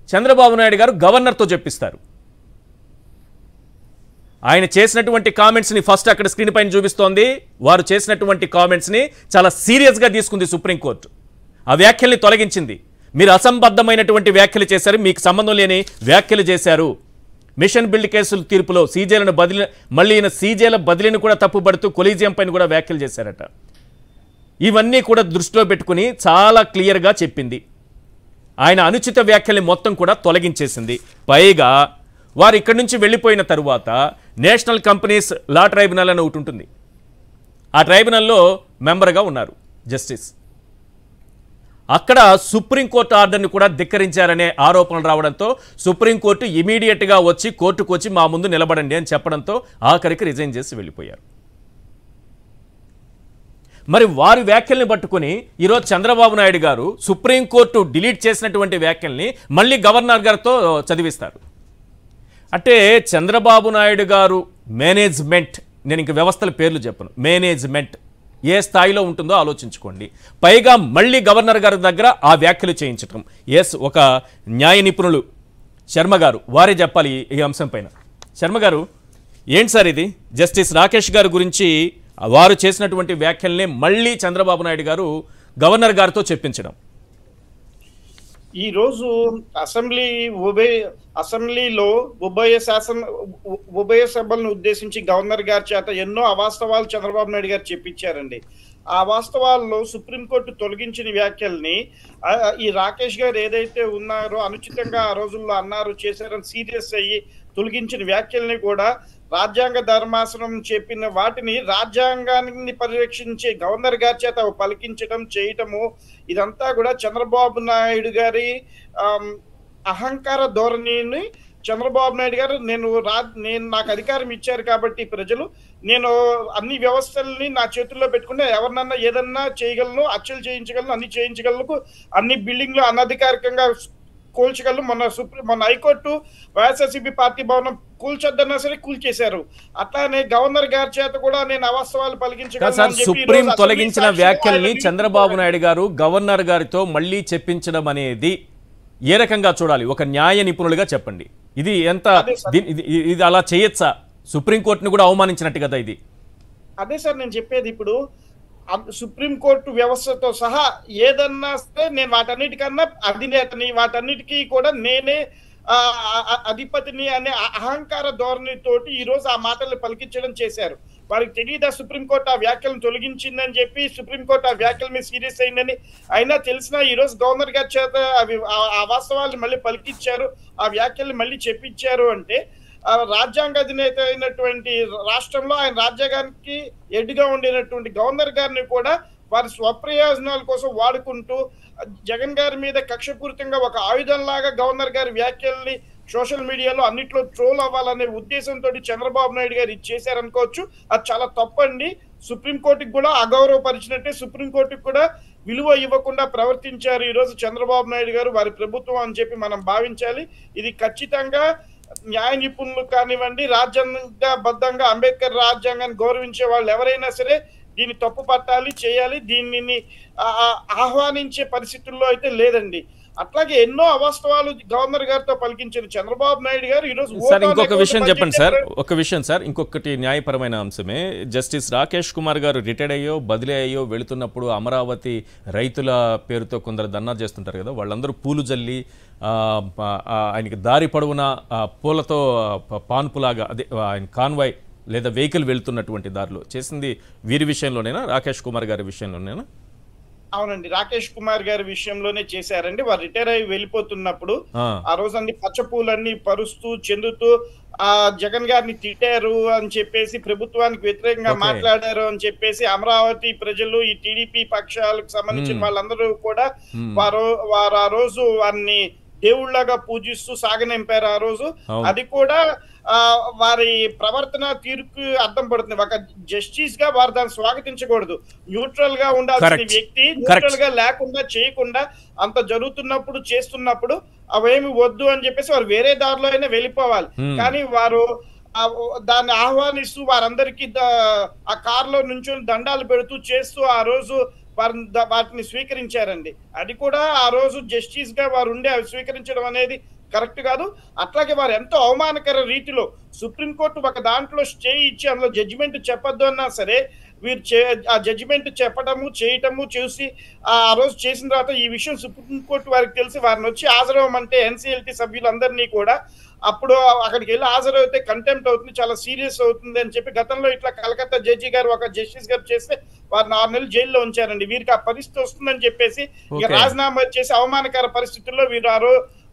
చంద్రబాబు నాయుడు గారు గవర్నర్తో చెప్పిస్తారు. ఆయన చేసినటువంటి కామెంట్స్ని ఫస్ట్ అక్కడ స్క్రీన్ పైన చూపిస్తోంది. వారు చేసినటువంటి కామెంట్స్ని చాలా సీరియస్గా తీసుకుంది సుప్రీంకోర్టు. ఆ వ్యాఖ్యల్ని తొలగించింది. మీరు అసంబద్ధమైనటువంటి వ్యాఖ్యలు చేశారు, మీకు సంబంధం లేని వ్యాఖ్యలు చేశారు. మిషన్ బిల్డ్ కేసుల తీర్పులో సీజేలను బదిలీ, మళ్ళీ ఈయన సీజేల బదిలీని కూడా తప్పుపడుతూ కొలీజియం పైన కూడా వ్యాఖ్యలు చేశారట. ఇవన్నీ కూడా దృష్టిలో పెట్టుకుని చాలా క్లియర్గా చెప్పింది. ఆయన అనుచిత వ్యాఖ్యల్ని మొత్తం కూడా తొలగించేసింది. పైగా వారు ఇక్కడి నుంచి వెళ్ళిపోయిన తరువాత నేషనల్ కంపెనీస్ లా ట్రైబ్యునల్ అని ఒకటి ఉంటుంది. ఆ ట్రైబ్యునల్లో మెంబర్గా ఉన్నారు జస్టిస్. అక్కడ సుప్రీంకోర్టు ఆర్డర్ని కూడా ధిక్కరించారనే ఆరోపణలు రావడంతో సుప్రీంకోర్టు ఇమీడియట్గా వచ్చి కోర్టుకు వచ్చి మా ముందు నిలబడండి అని చెప్పడంతో ఆఖరికి రిజైన్ చేసి వెళ్ళిపోయారు. మరి వారి వ్యాఖ్యల్ని పట్టుకుని ఈరోజు చంద్రబాబు నాయుడు గారు సుప్రీంకోర్టు డిలీట్ చేసినటువంటి వ్యాఖ్యల్ని మళ్ళీ గవర్నర్ గారితో చదివిస్తారు. అంటే చంద్రబాబు నాయుడు గారు మేనేజ్మెంట్, నేను ఇంక వ్యవస్థల పేర్లు చెప్పను, మేనేజ్మెంట్ ఏ స్థాయిలో ఉంటుందో ఆలోచించుకోండి. పైగా మళ్ళీ గవర్నర్ గారి దగ్గర ఆ వ్యాఖ్యలు చేయించటం. ఎస్, ఒక న్యాయ నిపుణులు శర్మ గారు వారే చెప్పాలి ఈ అంశం పైన. శర్మ గారు, ఏంటి సార్ ఇది? జస్టిస్ రాకేష్ గారి గురించి వారు చేసినటువంటి వ్యాఖ్యల్ని మళ్ళీ చంద్రబాబు నాయుడు గారు గవర్నర్ గారితో చెప్పించడం. ఈ రోజు అసెంబ్లీలో ఉభయ సభలను ఉద్దేశించి గవర్నర్ గారి చేత ఎన్నో అవాస్తవాలు చంద్రబాబు నాయుడు గారు చెప్పించారండి. ఆ వాస్తవాల్లో సుప్రీంకోర్టు తొలగించిన వ్యాఖ్యల్ని ఈ రాకేష్ గారు ఏదైతే ఉన్నారో అనుచితంగా ఆ రోజుల్లో అన్నారు చేశారని సీరియస్ అయ్యి తొలగించిన వ్యాఖ్యల్ని కూడా రాజ్యాంగ ధర్మాసనం చెప్పిన వాటిని రాజ్యాంగాన్ని పరిరక్షించే గవర్నర్ గారి చేత పలికించడం చేయటము ఇదంతా కూడా చంద్రబాబు నాయుడు గారి అహంకార ధోరణిని చంద్రబాబు నాయుడు గారు నేను నాకు అధికారం ఇచ్చారు కాబట్టి ప్రజలు నేను అన్ని వ్యవస్థల్ని నా చేతుల్లో పెట్టుకుంటే ఎవరినన్నా ఏదన్నా చేయగలను, హత్యలు చేయించగలను, అన్ని చేయించగలను, అన్ని బిల్డింగ్లు అనధికారికంగా కూల్చగలను. మొన్న హైకోర్టు వైఎస్ఆర్సీపీ పార్టీ భవనం కూల్చొద్దన్నా సరే కూల్చేశారు. అట్లానే గవర్నర్ గారి చేత కూడా నేను అవాస్తవాలు పలికించగలను. సుప్రీం తొలగించిన వ్యాఖ్యల్ని చంద్రబాబు నాయుడు గారు గవర్నర్ గారితో మళ్ళీ చెప్పించడం అనేది ఏ రకంగా చూడాలి? ఒక న్యాయ నిపుణులుగా చెప్పండి. ఇది ఎంత ఇది అలా చేయొచ్చా? సుప్రీంకోర్టుని కూడా అవమానించినట్టు కదా ఇది. అదే సార్ నేను చెప్పేది. ఇప్పుడు సుప్రీంకోర్టు వ్యవస్థతో సహా ఏదన్నా సరే నేను వాటన్నిటికన్నా అధినేతని, వాటన్నిటికీ కూడా నేనే అధిపతిని అనే అహంకార ధోరణితోటి ఈ రోజు ఆ మాటలు పలికించడం చేశారు. వారికి తెలియదా సుప్రీంకోర్టు ఆ వ్యాఖ్యలను తొలగించిందని చెప్పి, సుప్రీంకోర్టు ఆ వ్యాఖ్యల మీద సీరియస్ అయిందని అయినా తెలిసినా ఈ రోజు గవర్నర్ గారి చేత అవి ఆ వాస్తవాలను మళ్ళీ పలికించారు, ఆ వ్యాఖ్యల్ని మళ్ళీ చెప్పించారు అంటే రాజ్యాంగ అధినేత అయినటువంటి రాష్ట్రంలో ఆయన రాజ్యాంగానికి ఎడ్డుగా ఉండినటువంటి గవర్నర్ గారిని కూడా వారి స్వప్రయోజనాల కోసం వాడుకుంటూ జగన్ గారి మీద కక్షపూరితంగా ఒక ఆయుధంలాగా గవర్నర్ గారి వ్యాఖ్యల్ని సోషల్ మీడియాలో అన్నిట్లో ట్రోల్ అవ్వాలనే ఉద్దేశంతో చంద్రబాబు నాయుడు గారు ఇది చేశారనుకోవచ్చు. అది చాలా తప్పండి. సుప్రీంకోర్టుకి కూడా అగౌరవపరిచినట్టే, సుప్రీంకోర్టుకి కూడా విలువ ఇవ్వకుండా ప్రవర్తించారు ఈ రోజు చంద్రబాబు నాయుడు గారు, వారి ప్రభుత్వం అని చెప్పి మనం భావించాలి. ఇది ఖచ్చితంగా న్యాయ నిపుణులు కానివ్వండి, రాజ్యాంగబద్ధంగా అంబేద్కర్ రాజ్యాంగాన్ని గౌరవించే వాళ్ళు ఎవరైనా సరే దీన్ని తప్పు పట్టాలి, చేయాలి. దీనిని ఆహ్వానించే పరిస్థితుల్లో అయితే లేదండి. అట్లాగే ఎన్నో అవాస్తవాలు గవర్నర్ గారితో పలికించిన చంద్రబాబు నాయుడు గారు ఈ రోజు ఇంకొక విషయం చెప్పండి సార్, ఒక విషయం సార్, ఇంకొకటి న్యాయపరమైన అంశమే. జస్టిస్ రాకేష్ కుమార్ గారు రిటైర్డ్ అయ్యో బదిలీ అయ్యో వెళుతున్నప్పుడు అమరావతి రైతుల పేరుతో కొందరు ధర్నా చేస్తుంటారు కదా, వాళ్ళందరూ పూలు జల్లి ఆయనకి దారి పొడవున పూలతో పాన్పులాగా అదే ఆయన కాన్వాయ్ లేదా వెహికల్ వెళ్తున్నటువంటి దారిలో చేసింది వీరి విషయంలోనేనా, రాకేష్ కుమార్ గారి విషయంలోనేనా? అవునండి, రాకేష్ కుమార్ గారి విషయంలోనే చేశారండి. వారు రిటైర్ అయ్యి వెళ్ళిపోతున్నప్పుడు ఆ రోజు అన్ని పచ్చపూలన్నీ పరుస్తూ చెందుతూ జగన్ గారిని తిట్టారు అని చెప్పేసి, ప్రభుత్వానికి వ్యతిరేకంగా మాట్లాడారు అని చెప్పేసి అమరావతి ప్రజలు ఈ టీడీపీ పక్షాలకు సంబంధించిన వాళ్ళందరూ కూడా వారు ఆ రోజు వారిని దేవుళ్లాగా పూజిస్తూ సాగనింపారు ఆ రోజు. అది కూడా వారి ప్రవర్తన తీరుకు అర్థం పడుతుంది. ఒక జస్టిస్ గా వారు దాన్ని స్వాగతించకూడదు. న్యూట్రల్ గా ఉండాల్సిన వ్యక్తి న్యూట్రల్ గా లేకుండా చేయకుండా అంత జరుగుతున్నప్పుడు చేస్తున్నప్పుడు అవేమి వద్దు అని చెప్పేసి వారు వేరే దారిలో అయినా వెళ్ళిపోవాలి. కానీ వారు దాన్ని ఆహ్వానిస్తూ వారందరికీ ఆ కారులో నుంచొని దండాలు పెడుతూ చేస్తూ ఆ రోజు వాటిని స్వీకరించారండి. అది కూడా ఆ రోజు జస్టిస్ గా వారు ఉండి అవి స్వీకరించడం అనేది కరెక్ట్ కాదు. అట్లాగే వారు ఎంతో అవమానకర రీతిలో సుప్రీంకోర్టు ఒక దాంట్లో స్టే ఇచ్చి అందులో జడ్జిమెంట్ చెప్పొద్దు అన్నా సరే వీరు ఆ జడ్జిమెంట్ చెప్పడము చేయటము చూసి ఆ రోజు చేసిన తర్వాత ఈ విషయం సుప్రీంకోర్టు వారికి తెలిసి వారిని వచ్చి హాజరవ్వమంటే ఎన్సీఎల్టీ సభ్యులందరినీ కూడా అప్పుడు అక్కడికి వెళ్ళి హాజరైతే కంటెంప్ట్ అవుతుంది, చాలా సీరియస్ అవుతుంది అని చెప్పి గతంలో ఇట్లా కలకత్తా జడ్జి గారు ఒక జస్టిస్ గారు చేస్తే వారిని 6 నెలలు జైల్లో ఉంచారండి. వీరికి ఆ పరిస్థితి వస్తుందని చెప్పేసి ఇక రాజీనామా చేసి అవమానకర పరిస్థితుల్లో వీరు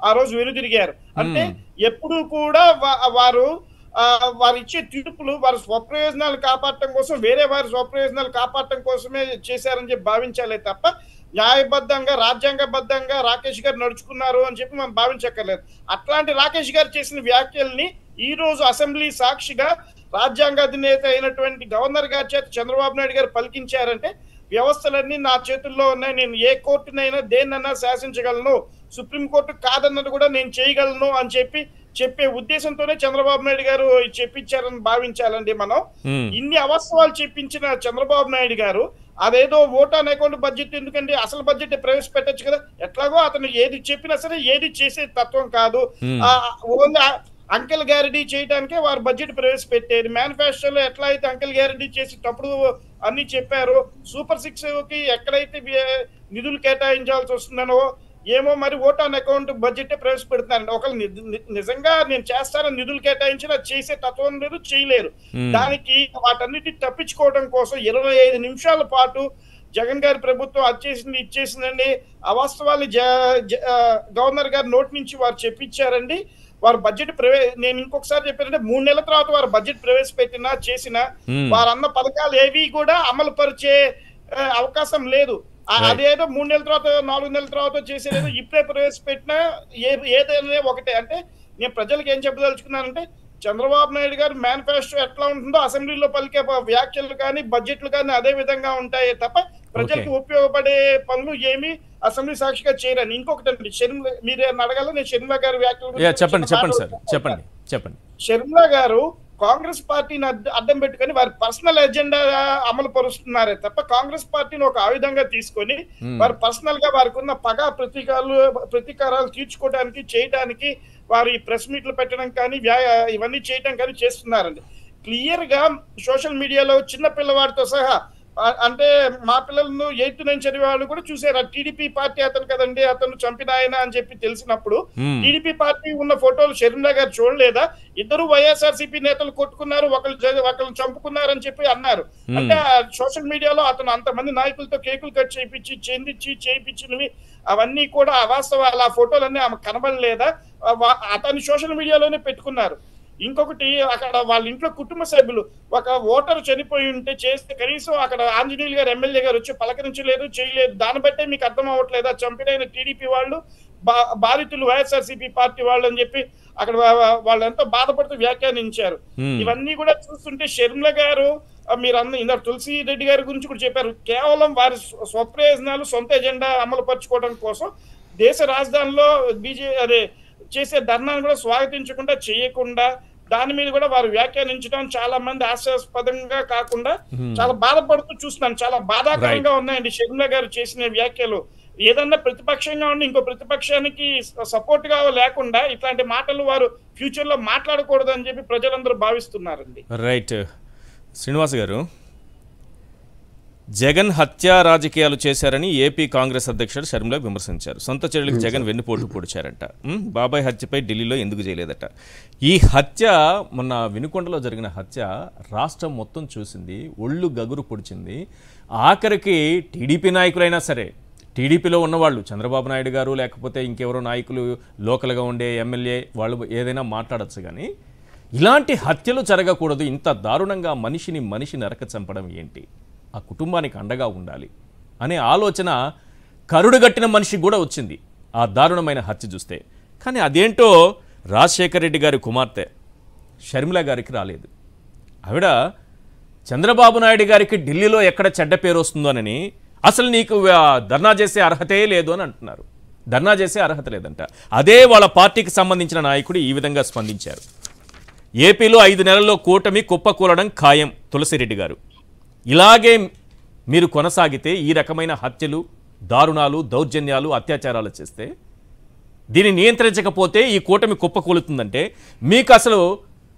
ఆ రోజు వెనుదిరిగారు. అంటే ఎప్పుడు కూడా వారు ఇచ్చే తీర్పులు వారి స్వప్రయోజనాలు కాపాడటం కోసం, వేరే వారి స్వప్రయోజనాలు కాపాడటం కోసమే చేశారని చెప్పి భావించాలే తప్ప న్యాయబద్ధంగా రాజ్యాంగబద్ధంగా రాకేష్ గారు నడుచుకున్నారు అని చెప్పి మనం భావించక్కర్లేదు. అట్లాంటి రాకేష్ గారు చేసిన వ్యాఖ్యల్ని ఈ రోజు అసెంబ్లీ సాక్షిగా రాజ్యాంగ అధినేత అయినటువంటి గవర్నర్ గారి చేత చంద్రబాబు నాయుడు గారు పలికించారంటే వ్యవస్థలన్నీ నా చేతుల్లో ఉన్నాయి, నేను ఏ కోర్టునైనా దేన్నైనా శాసించగలను, సుప్రీంకోర్టు కాదన్నది కూడా నేను చేయగలను అని చెప్పే ఉద్దేశంతోనే చంద్రబాబు నాయుడు గారు చెప్పించారని భావించాలండి మనం. ఇన్ని అవసరాలు చెప్పించిన చంద్రబాబు నాయుడు గారు అదేదో ఓట్ ఆన్ అకౌంట్ బడ్జెట్ ఎందుకంటే అసలు బడ్జెట్ ప్రవేశపెట్టచ్చు కదా. ఎట్లాగో అతను ఏది చెప్పినా సరే ఏది చేసే తత్వం కాదు. ఓన్లీ అంకెల్ గ్యారంటీ చేయడానికే వారు బడ్జెట్ ప్రవేశపెట్టేది. మేనిఫెస్టోలో ఎట్లా అయితే అంకెల్ గ్యారంటీ చేసేటప్పుడు అన్ని చెప్పారు, సూపర్ 6 కి ఎక్కడైతే నిధులు కేటాయించాల్సి వస్తుందనో ఏమో మరి ఓట్ ఆన్ అకౌంట్ బడ్జెట్ ప్రవేశపెడుతున్నారండి. ఒకళ్ళు నిజంగా నేను చేస్తానని నిధులు కేటాయించినా చేసే తత్వం లేదు, చేయలేరు. దానికి వాటన్నిటి తప్పించుకోవడం కోసం 25 నిమిషాల పాటు జగన్ గారి ప్రభుత్వం అది ఇచ్చేసిందండి. అవాస్తవాలు గవర్నర్ గారి నోటి నుంచి వారు చెప్పించారండి. వారు బడ్జెట్ నేను ఇంకొకసారి చెప్పారంటే 3 నెలల తర్వాత వారు బడ్జెట్ ప్రవేశపెట్టినా చేసిన వారన్న పథకాలు ఏవి కూడా అమలు పరిచే అవకాశం లేదు. అదేదో 3 నెలల తర్వాత 4 నెలల తర్వాత చేసేదేదో ఇప్పుడే ప్రవేశపెట్టినా ఏదైనా ఒకటే. అంటే నేను ప్రజలకు ఏం చెప్పదలుచుకున్నానంటే చంద్రబాబు నాయుడు గారు మేనిఫెస్టో ఎట్లా ఉంటుందో అసెంబ్లీలో పలికే వ్యాఖ్యలు కానీ బడ్జెట్లు కానీ అదే విధంగా ఉంటాయి తప్ప ప్రజలకు ఉపయోగపడే పనులు ఏమి అసెంబ్లీ సాక్షిగా చేయరని. ఇంకొకటి మీరు అడగాల, నేను షర్మిల గారి వ్యాఖ్యలు చెప్పండి. షర్మిల గారు కాంగ్రెస్ పార్టీని అడ్డం పెట్టుకొని వారి పర్సనల్ ఎజెండా అమలు పరుస్తున్నారే తప్ప కాంగ్రెస్ పార్టీని ఒక ఆయుధంగా తీసుకొని వారు పర్సనల్ గా వారికి ఉన్న పగా ప్రతీకారాలు తీర్చుకోవడానికి చేయడానికి వారు ఈ ప్రెస్ మీట్లు పెట్టడం కానీ ఇవన్నీ చేయడం కానీ చేస్తున్నారండి. క్లియర్ గా సోషల్ మీడియాలో చిన్న పిల్లవాడితో సహా అంటే మా పిల్లలను 8th 9th చదివే వాళ్ళు కూడా చూసారు. టీడీపీ పార్టీ అతను కదండి, అతను చంపిన ఆయన అని చెప్పి తెలిసినప్పుడు టీడీపీ పార్టీ ఉన్న ఫోటోలు షర్మిల గారు చూడలేదా? ఇద్దరు వైఎస్ఆర్సీపీ నేతలు కొట్టుకున్నారు, ఒకళ్ళు చంపుకున్నారని చెప్పి అన్నారు. అంటే సోషల్ మీడియాలో అతను అంతమంది నాయకులతో కేకులు కట్ చేయించి చేయించినవి అవన్నీ కూడా అవాస్తవాలు. ఆ ఫోటోలన్నీ ఆమె కనబడలేదా? అతని సోషల్ మీడియాలోనే పెట్టుకున్నారు. ఇంకొకటి అక్కడ వాళ్ళ ఇంట్లో కుటుంబ సభ్యులు ఒక ఓటర్ చనిపోయి ఉంటే చేస్తే కనీసం అక్కడ ఆంజనేయులు గారు ఎమ్మెల్యే గారు వచ్చి పలకరించలేదు, చేయలేదు. దాన్ని బట్టే మీకు అర్థం అవ్వట్లేదా చంపినైన టీడీపీ వాళ్ళు బాధితులు వైఎస్ఆర్సీపీ పార్టీ వాళ్ళు అని చెప్పి అక్కడ వాళ్ళు ఎంతో బాధపడుతూ వ్యాఖ్యానించారు. ఇవన్నీ కూడా చూస్తుంటే షర్మిల గారు మీరు ఇందాక తులసి రెడ్డి గారి గురించి కూడా చెప్పారు, కేవలం వారి స్వప్రయోజనాలు సొంత ఎజెండా అమలు పరచుకోవడం కోసం దేశ రాజధానిలో చేసే ధర్నాన్ని కూడా స్వాగతించకుండా చేయకుండా దాని మీద కూడా వారు వ్యాఖ్యానించడం చాలా మంది హాస్యాస్పదంగా కాకుండా చాలా బాధపడుతూ చూస్తున్నాను. చాలా బాధాకరంగా ఉన్నాయండి షర్మిల గారు చేసిన వ్యాఖ్యలు. ఏదన్నా ప్రతిపక్షంగా ఉండి ఇంకో ప్రతిపక్షానికి సపోర్ట్ గా లేకుండా ఇట్లాంటి మాటలు వారు ఫ్యూచర్ లో మాట్లాడకూడదు అని చెప్పి ప్రజలందరూ భావిస్తున్నారండి. రైట్ శ్రీనివాస్ గారు, జగన్ హత్యా రాజకీయాలు చేశారని ఏపీ కాంగ్రెస్ అధ్యక్షుడు షర్మిల విమర్శించారు. సొంత చెల్లెలకు జగన్ వెన్నుపోటు పొడిచారంట. బాబాయ్ హత్యపై ఢిల్లీలో ఎందుకు చేయలేదట. ఈ హత్య మొన్న వినుకొండలో జరిగిన హత్య రాష్ట్రం మొత్తం చూసింది, ఒళ్ళు గగురు పొడిచింది. ఆఖరికి టీడీపీ నాయకులైనా సరే, టీడీపీలో ఉన్నవాళ్ళు చంద్రబాబు నాయుడు గారు లేకపోతే ఇంకెవరో నాయకులు లోకల్గా ఉండే ఎమ్మెల్యే వాళ్ళు ఏదైనా మాట్లాడచ్చు, కానీ ఇలాంటి హత్యలు జరగకూడదు, ఇంత దారుణంగా మనిషి నరక చంపడం ఏంటి, ఆ కుటుంబానికి అండగా ఉండాలి అనే ఆలోచన కరుడుగట్టిన మనిషికి కూడా వచ్చింది ఆ దారుణమైన హత్య చూస్తే. కానీ అదేంటో రాజశేఖర్ రెడ్డి గారి కుమార్తె షర్మిల గారికి రాలేదు. ఆవిడ చంద్రబాబు నాయుడు గారికి ఢిల్లీలో ఎక్కడ చెడ్డ పేరు వస్తుందోనని అసలు నీకు ధర్నా చేసే అర్హతే లేదు అని అంటున్నారు. ధర్నా చేసే అర్హత లేదంట. అదే వాళ్ళ పార్టీకి సంబంధించిన నాయకుడు ఈ విధంగా స్పందించారు. ఏపీలో 5 నెలల్లో కూటమి కుప్పకూలడం ఖాయం తులసిరెడ్డి గారు. ఇలాగే మీరు కొనసాగితే ఈ రకమైన హత్యలు, దారుణాలు, దౌర్జన్యాలు, అత్యాచారాలు చేస్తే దీన్ని నియంత్రించకపోతే ఈ కూటమి కుప్పకూలుతుందంటే మీకు అసలు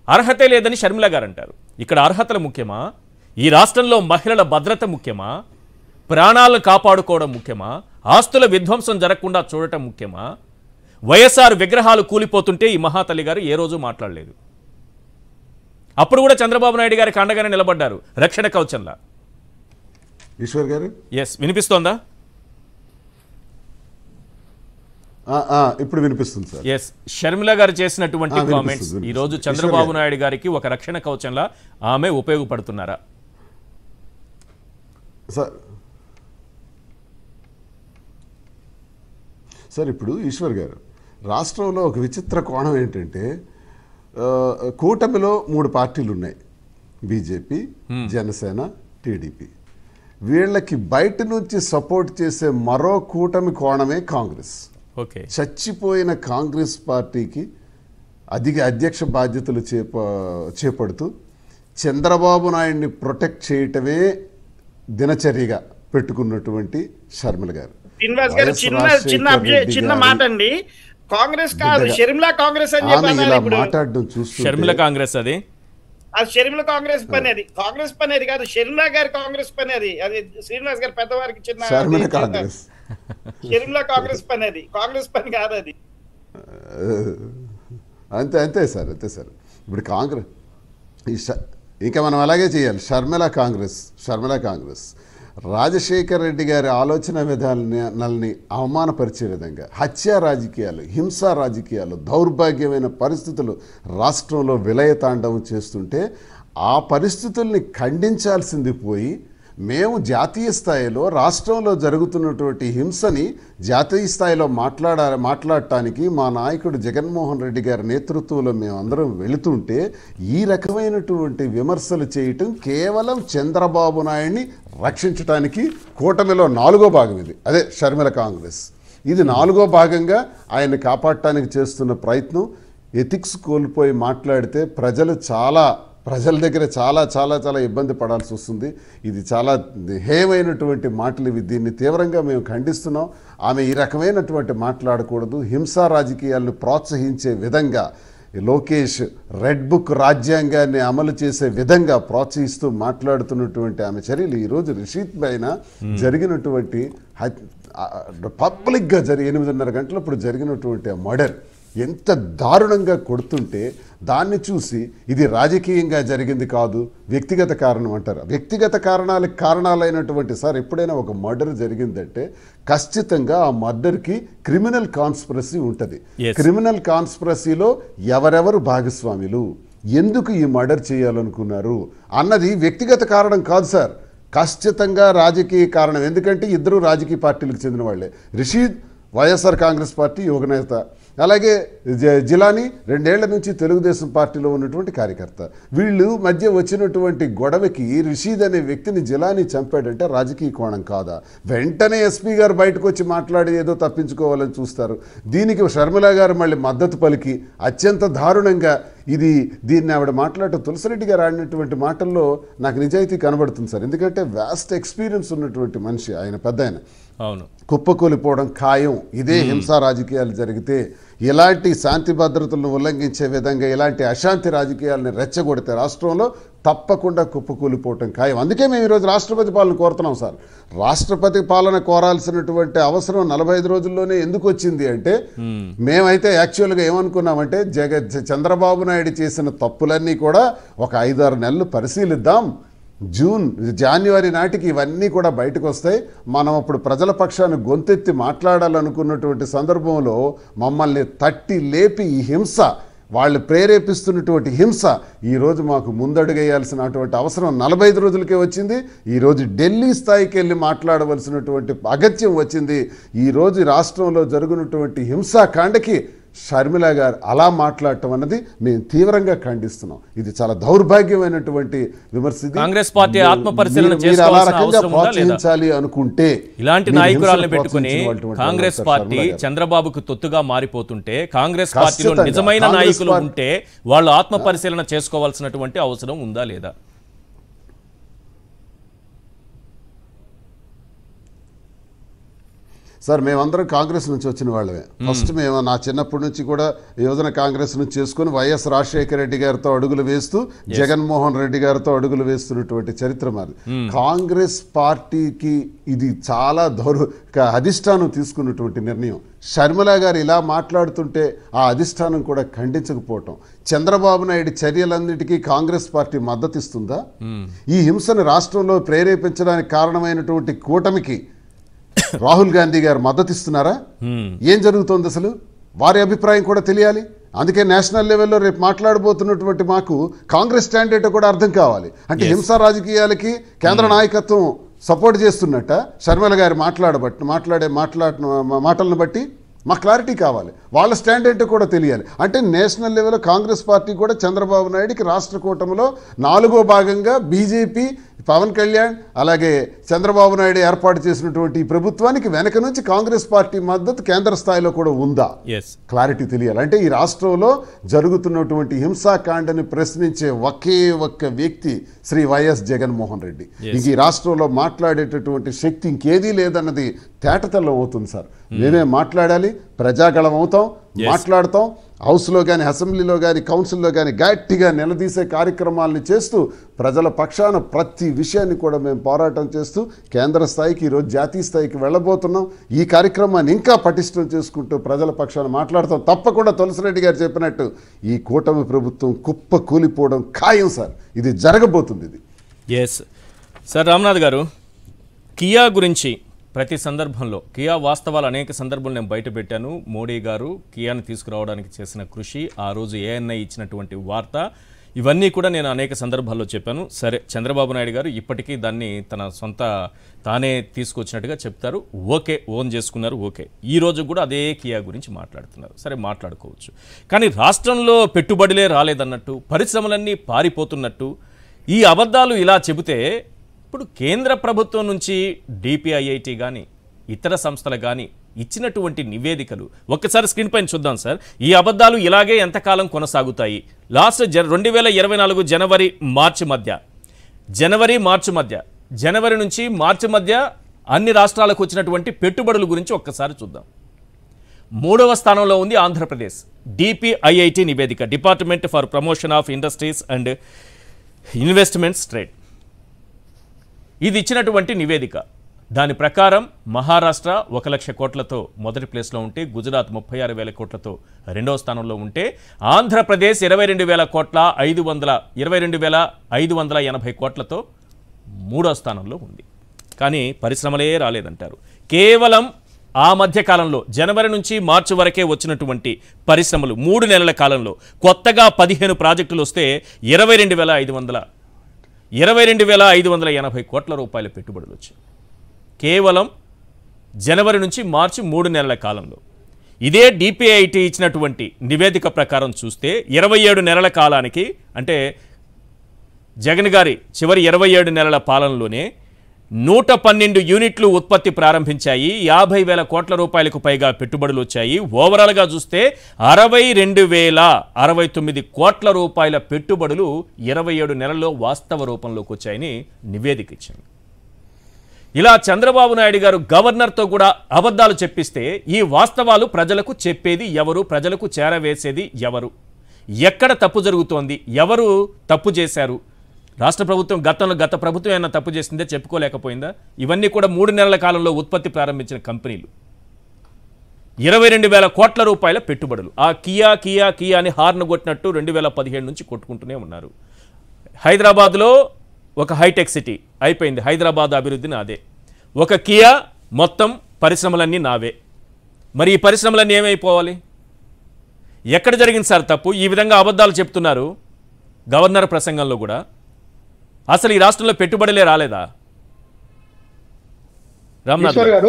అర్హతే లేదని షర్మిల గారు అంటారు. ఇక్కడ అర్హతలు ముఖ్యమా? ఈ రాష్ట్రంలో మహిళల భద్రత ముఖ్యమా? ప్రాణాలను కాపాడుకోవడం ముఖ్యమా? ఆస్తుల విధ్వంసం జరగకుండా చూడటం ముఖ్యమా? వైఎస్ఆర్ విగ్రహాలు కూలిపోతుంటే ఈ మహాతల్లి గారు ఏ రోజు మాట్లాడలేదు. అప్పుడు కూడా చంద్రబాబు నాయుడు గారికి అండగానే నిలబడ్డారు రక్షణ కవచంలా. ఈశ్వర్ గారు, ఎస్, వినిపిస్తోందా? ఇప్పుడు వినిపిస్తుంది సార్. ఎస్, షర్మిల గారు చేసినటువంటి కామెంట్స్ వినిపిస్తుంది. ఈ రోజు చంద్రబాబు నాయుడు గారికి ఒక రక్షణ కవచంలా ఆమె ఉపయోగపడుతున్నారా? సార్ ఇప్పుడు ఈశ్వర్ గారు, రాష్ట్రంలో ఒక విచిత్ర కోణం ఏంటంటే కూటమిలో 3 పార్టీలు ఉన్నాయి, బీజేపీ, జనసేన, టీడీపీ. వీళ్ళకి బయట నుంచి సపోర్ట్ చేసే మరో కూటమి కోణమే కాంగ్రెస్. ఓకే, చచ్చిపోయిన కాంగ్రెస్ పార్టీకి అధ్యక్ష బాధ్యతలు చేపడుతూ చంద్రబాబు నాయుడిని ప్రొటెక్ట్ చేయటమే దినచర్యగా పెట్టుకున్నటువంటి షర్మిల గారు. శ్రీనివాస్ గారు చిన్న మాట అండి, కాంగ్రెస్ కాదు షర్మిల కాంగ్రెస్ అని చెప్పి మాట్లాడడం చూస్తూ షర్మిల కాంగ్రెస్, అది షర్మిల కాంగ్రెస్ పని, అది కాంగ్రెస్ పని అది కాదు, షర్మిల గారి కాంగ్రెస్ పని అది. అది శ్రీనివాస్ గారు పెద్దవారికి చిన్న షర్మిల కాంగ్రెస్, షర్మిల కాంగ్రెస్ పని, అది కాంగ్రెస్ పని కాదు అది. అంతే సార్. ఇప్పుడు కాంగ్రెస్ ఇంకా మనం అలాగే చేయాలి. షర్మిల కాంగ్రెస్ రాజశేఖర్ రెడ్డి గారి ఆలోచన విధానాలని అవమానపరిచే విధంగా హత్యా రాజకీయాలు, హింసా రాజకీయాలు, దౌర్భాగ్యమైన పరిస్థితులు రాష్ట్రంలో విలయతాండవం చేస్తుంటే ఆ పరిస్థితుల్ని ఖండించాల్సింది పోయి మేము జాతీయ స్థాయిలో రాష్ట్రంలో జరుగుతున్నటువంటి హింసని జాతీయ స్థాయిలో మాట్లాడటానికి మా నాయకుడు జగన్మోహన్ రెడ్డి గారి నేతృత్వంలో మేమందరం వెళుతుంటే ఈ రకమైనటువంటి విమర్శలు చేయటం కేవలం చంద్రబాబు నాయుడిని రక్షించడానికి కూటమిలో 4వ భాగం ఇది. అదే షర్మిల కాంగ్రెస్. ఇది 4వ భాగంగా ఆయన్ని కాపాడటానికి చేస్తున్న ప్రయత్నం. ఎథిక్స్ కోల్పోయి మాట్లాడితే ప్రజల దగ్గర చాలా ఇబ్బంది పడాల్సి వస్తుంది. ఇది చాలా హేయమైనటువంటి మాటలు ఇవి. దీన్ని తీవ్రంగా మేము ఖండిస్తున్నాం. ఆమె ఈ రకమైనటువంటి మాట్లాడకూడదు. హింసా రాజకీయాలను ప్రోత్సహించే విధంగా లోకేష్ రెడ్ బుక్ రాజ్యాంగాన్ని అమలు చేసే విధంగా ప్రోత్సహిస్తూ మాట్లాడుతున్నటువంటి ఆమె చర్యలు ఈరోజు రిషీద్ పైన జరిగినటువంటి పబ్లిక్గా 8:30 గంటలప్పుడు జరిగినటువంటి మర్డర్ ఎంత దారుణంగా కొడుతుంటే దాన్ని చూసి ఇది రాజకీయంగా జరిగింది కాదు, వ్యక్తిగత కారణం అంటారు. వ్యక్తిగత కారణాలైనటువంటి సార్, ఎప్పుడైనా ఒక మర్డర్ జరిగిందంటే ఖచ్చితంగా ఆ మర్డర్కి క్రిమినల్ కాన్స్పిరసీ ఉంటుంది. క్రిమినల్ కాన్స్పిరసీలో ఎవరెవరు భాగస్వాములు, ఎందుకు ఈ మర్డర్ చేయాలనుకున్నారు అన్నది వ్యక్తిగత కారణం కాదు సార్, ఖచ్చితంగా రాజకీయ కారణం. ఎందుకంటే ఇద్దరు రాజకీయ పార్టీలకు చెందిన వాళ్ళే. రిషీద్ వైఎస్ఆర్ కాంగ్రెస్ పార్టీ యువనేత, అలాగే జిలానీ 2 ఏళ్ల నుంచి తెలుగుదేశం పార్టీలో ఉన్నటువంటి కార్యకర్త. వీళ్ళు మధ్య వచ్చినటువంటి గొడవకి రిషీద్ అనే వ్యక్తిని జిలానీ చంపాడంటే రాజకీయ కోణం కాదా? వెంటనే ఎస్పీ గారు బయటకు వచ్చి మాట్లాడి ఏదో తప్పించుకోవాలని చూస్తారు. దీనికి షర్మిల గారు మళ్ళీ మద్దతు పలికి అత్యంత దారుణంగా దీన్ని ఆవిడ మాట్లాడుతూ తులసిరెడ్డి గారు ఆడినటువంటి మాటల్లో నాకు నిజాయితీ కనబడుతుంది సార్. ఎందుకంటే వాస్ట్ ఎక్స్పీరియన్స్ ఉన్నటువంటి మనిషి ఆయన, పెద్ద ఆయన. అవును, కుప్పకూలిపోవడం ఖాయం. ఇదే హింసా రాజకీయాలు జరిగితే, ఇలాంటి శాంతి భద్రతలను ఉల్లంఘించే విధంగా ఇలాంటి అశాంతి రాజకీయాలను రెచ్చగొడితే రాష్ట్రంలో తప్పకుండా కుప్పకూలిపోవటం ఖాయం. అందుకే మేము ఈరోజు రాష్ట్రపతి పాలన కోరుతున్నాం సార్. రాష్ట్రపతి పాలన కోరాల్సినటువంటి అవసరం 45 రోజుల్లోనే ఎందుకు వచ్చింది అంటే, మేమైతే యాక్చువల్గా ఏమనుకున్నామంటే చంద్రబాబు నాయుడు చేసిన తప్పులన్నీ కూడా ఒక 5-6 నెలలు పరిశీలిద్దాం, జాన్యువరి నాటికి ఇవన్నీ కూడా బయటకు వస్తాయి, మనం అప్పుడు ప్రజల పక్షాన్ని గొంతెత్తి మాట్లాడాలనుకున్నటువంటి సందర్భంలో మమ్మల్ని తట్టి లేపి ఈ హింస, వాళ్ళు ప్రేరేపిస్తున్నటువంటి హింస ఈరోజు మాకు ముందడుగేయాల్సినటువంటి అవసరం 45 రోజులకే వచ్చింది. ఈరోజు ఢిల్లీ స్థాయికి వెళ్ళి మాట్లాడవలసినటువంటి అగత్యం వచ్చింది. ఈరోజు రాష్ట్రంలో జరుగుతున్నటువంటి హింసాకాండకి షర్మిల గారు అలా మాట్లాడటం అన్నది మేము తీవ్రంగా ఖండిస్తున్నాం. ఇది చాలా దౌర్భాగ్యమైనటువంటి విమర్శ. కాంగ్రెస్ పార్టీ ఆత్మపరిశీలన ప్రోత్సహించాలి అనుకుంటే ఇలాంటి నాయకురాలను పెట్టుకుని కాంగ్రెస్ పార్టీ చంద్రబాబుకు తొత్తుగా మారిపోతుంటే, కాంగ్రెస్ పార్టీలో నిజమైన నాయకులు ఉంటే వాళ్ళు ఆత్మపరిశీలన చేసుకోవాల్సినటువంటి అవసరం ఉందా లేదా? సార్, మేమందరం కాంగ్రెస్ నుంచి వచ్చిన వాళ్ళమే. ఫస్ట్ మేము నా చిన్నప్పటి నుంచి కూడా యువజన కాంగ్రెస్ నుంచి చేసుకుని వైఎస్ రాజశేఖర రెడ్డి గారితో అడుగులు వేస్తూ జగన్మోహన్ రెడ్డి గారితో అడుగులు వేస్తున్నటువంటి చరిత్ర మాది. కాంగ్రెస్ పార్టీకి ఇది చాలా అధిష్టానం తీసుకున్నటువంటి నిర్ణయం. షర్మిల గారు ఇలా మాట్లాడుతుంటే ఆ అధిష్టానం కూడా ఖండించకపోవటం, చంద్రబాబు నాయుడు చర్యలన్నిటికీ కాంగ్రెస్ పార్టీ మద్దతు ఇస్తుందా? ఈ హింసను రాష్ట్రంలో ప్రేరేపించడానికి కారణమైనటువంటి కూటమికి రాహుల్ గాంధీ గారు మద్దతు ఇస్తున్నారా? ఏం జరుగుతోంది అసలు? వారి అభిప్రాయం కూడా తెలియాలి. అందుకే నేషనల్ లెవెల్లో రేపు మాట్లాడబోతున్నటువంటి మాకు కాంగ్రెస్ స్టాండర్డ్ కూడా అర్థం కావాలి. అంటే హింసా రాజకీయాలకి కేంద్ర నాయకత్వం సపోర్ట్ చేస్తున్నట్ట షర్మిల గారు మాట్లాడే మాటలను బట్టి మాకు క్లారిటీ కావాలి. వాళ్ళ స్టాండర్డ్ కూడా తెలియాలి. అంటే నేషనల్ లెవెల్లో కాంగ్రెస్ పార్టీ కూడా చంద్రబాబు నాయుడికి రాష్ట్ర కూటమిలో 4వ భాగంగా బీజేపీ, పవన్ కళ్యాణ్ అలాగే చంద్రబాబు నాయుడు ఏర్పాటు చేసినటువంటి ఈ ప్రభుత్వానికి వెనక నుంచి కాంగ్రెస్ పార్టీ మద్దతు కేంద్ర స్థాయిలో కూడా ఉందా? క్లారిటీ తెలియాలి. అంటే ఈ రాష్ట్రంలో జరుగుతున్నటువంటి హింసాకాండని ప్రశ్నించే ఒకే ఒక్క వ్యక్తి శ్రీ వైఎస్ జగన్మోహన్ రెడ్డి. ఇంక ఈ రాష్ట్రంలో మాట్లాడేటటువంటి శక్తి ఇంకేదీ లేదన్నది తేటతెల్లం అవుతుంది సార్. మేమే మాట్లాడాలి, ప్రజాగళం అవుతాం, మాట్లాడతాం. హౌస్లో కానీ, అసెంబ్లీలో కానీ, కౌన్సిల్లో కానీ గట్టిగా నిలదీసే కార్యక్రమాలను చేస్తూ ప్రజల పక్షాన ప్రతి విషయాన్ని కూడా మేము పోరాటం చేస్తూ కేంద్ర స్థాయికి, ఈరోజు జాతీయ స్థాయికి వెళ్ళబోతున్నాం. ఈ కార్యక్రమాన్ని ఇంకా పటిష్టం చేసుకుంటూ ప్రజల పక్షాన మాట్లాడతాం. తప్పకుండా తులసిరెడ్డి గారు చెప్పినట్టు ఈ కూటమి ప్రభుత్వం కుప్ప కూలిపోవడం ఖాయం సార్. ఇది జరగబోతుంది. ఇది సార్ రామ్నాథ్ గారు, కియా గురించి ప్రతి సందర్భంలో కియా వాస్తవాలు అనేక సందర్భాలు నేను బయట పెట్టాను. మోడీ గారు కియాను తీసుకురావడానికి చేసిన కృషి, ఆ రోజు ఏఎన్ఐ ఇచ్చినటువంటి వార్త, ఇవన్నీ కూడా నేను అనేక సందర్భాల్లో చెప్పాను. సరే, చంద్రబాబు నాయుడు గారు ఇప్పటికీ దాన్ని తానే తీసుకొచ్చినట్టుగా చెప్తారు. ఓకే, ఓన్ చేసుకున్నారు. ఓకే, ఈ రోజు కూడా అదే కియా గురించి మాట్లాడుతున్నారు. సరే, మాట్లాడుకోవచ్చు. కానీ రాష్ట్రంలో పెట్టుబడులే రాలేదన్నట్టు, పరిశ్రమలన్నీ పారిపోతున్నట్టు ఈ అబద్ధాలు ఇలా చెబితే ఇప్పుడు కేంద్ర ప్రభుత్వం నుంచి డిపిఐఐటి కానీ ఇతర సంస్థలు కానీ ఇచ్చినటువంటి నివేదికలు ఒక్కసారి స్క్రీన్ పైన చూద్దాం సార్. ఈ అబద్ధాలు ఇలాగే ఎంతకాలం కొనసాగుతాయి? లాస్ట్ 2024 జనవరి నుంచి మార్చి మధ్య అన్ని రాష్ట్రాలకు వచ్చినటువంటి పెట్టుబడుల గురించి ఒక్కసారి చూద్దాం. 3వ స్థానంలో ఉంది ఆంధ్రప్రదేశ్. డిపిఐఐటి నివేదిక, department for promotion of industries and investments trade, ఇది ఇచ్చినటువంటి నివేదిక. దాని ప్రకారం మహారాష్ట్ర 1 లక్ష కోట్లతో మొదటి ప్లేస్లో ఉంటే, గుజరాత్ 36,000 కోట్లతో రెండవ స్థానంలో ఉంటే, ఆంధ్రప్రదేశ్ 22,580 కోట్లతో మూడో స్థానంలో ఉంది. కానీ పరిశ్రమలే రాలేదంటారు. కేవలం ఆ మధ్య కాలంలో జనవరి నుంచి మార్చి వరకే వచ్చినటువంటి పరిశ్రమలు 3 నెలల కాలంలో కొత్తగా 15 ప్రాజెక్టులు వస్తే 22,580 కోట్ల రూపాయల పెట్టుబడులు వచ్చాయి కేవలం జనవరి నుంచి మార్చి 3 నెలల కాలంలో. ఇదే డిపిఐటి ఇచ్చినటువంటి నివేదిక ప్రకారం చూస్తే 27 నెలల కాలానికి, అంటే జగన్ గారి చివరి 27 నెలల పాలనలోనే 112 యూనిట్లు ఉత్పత్తి ప్రారంభించాయి. 50,000 కోట్ల రూపాయలకు పైగా పెట్టుబడులు వచ్చాయి. ఓవరాల్గా చూస్తే 62,069 కోట్ల రూపాయల పెట్టుబడులు 27 నెలల్లో వాస్తవ రూపంలోకి వచ్చాయని నివేదిక ఇచ్చింది. ఇలా చంద్రబాబు నాయుడు గారు గవర్నర్తో కూడా అబద్ధాలు చెప్పిస్తే ఈ వాస్తవాలు ప్రజలకు చెప్పేది ఎవరు? ప్రజలకు చేరవేసేది ఎవరు? ఎక్కడ తప్పు జరుగుతోంది? ఎవరు తప్పు చేశారు? రాష్ట్ర ప్రభుత్వం గత ప్రభుత్వం ఏమైనా తప్పు చేసిందే చెప్పుకోలేకపోయిందా? ఇవన్నీ కూడా 3 నెలల కాలంలో ఉత్పత్తి ప్రారంభించిన కంపెనీలు. 22,000 కోట్ల రూపాయల పెట్టుబడులు. ఆ కియా కియా కియా అని హార్న్ కొట్టినట్టు 2017 నుంచి కొట్టుకుంటూనే ఉన్నారు. హైదరాబాద్లో ఒక హైటెక్ సిటీ అయిపోయింది. హైదరాబాద్ అభివృద్ధి నాదే. ఒక కియా, మొత్తం పరిశ్రమలన్నీ నావే. మరి ఈ పరిశ్రమలన్నీ ఏమైపోవాలి? ఎక్కడ జరిగింది సార్ తప్పు? ఈ విధంగా అబద్ధాలు చెప్తున్నారు గవర్నర్ ప్రసంగంలో కూడా. అసలు ఈ రాష్ట్రంలో పెట్టుబడులే రాలేదా? ఈశ్వర్ గారు,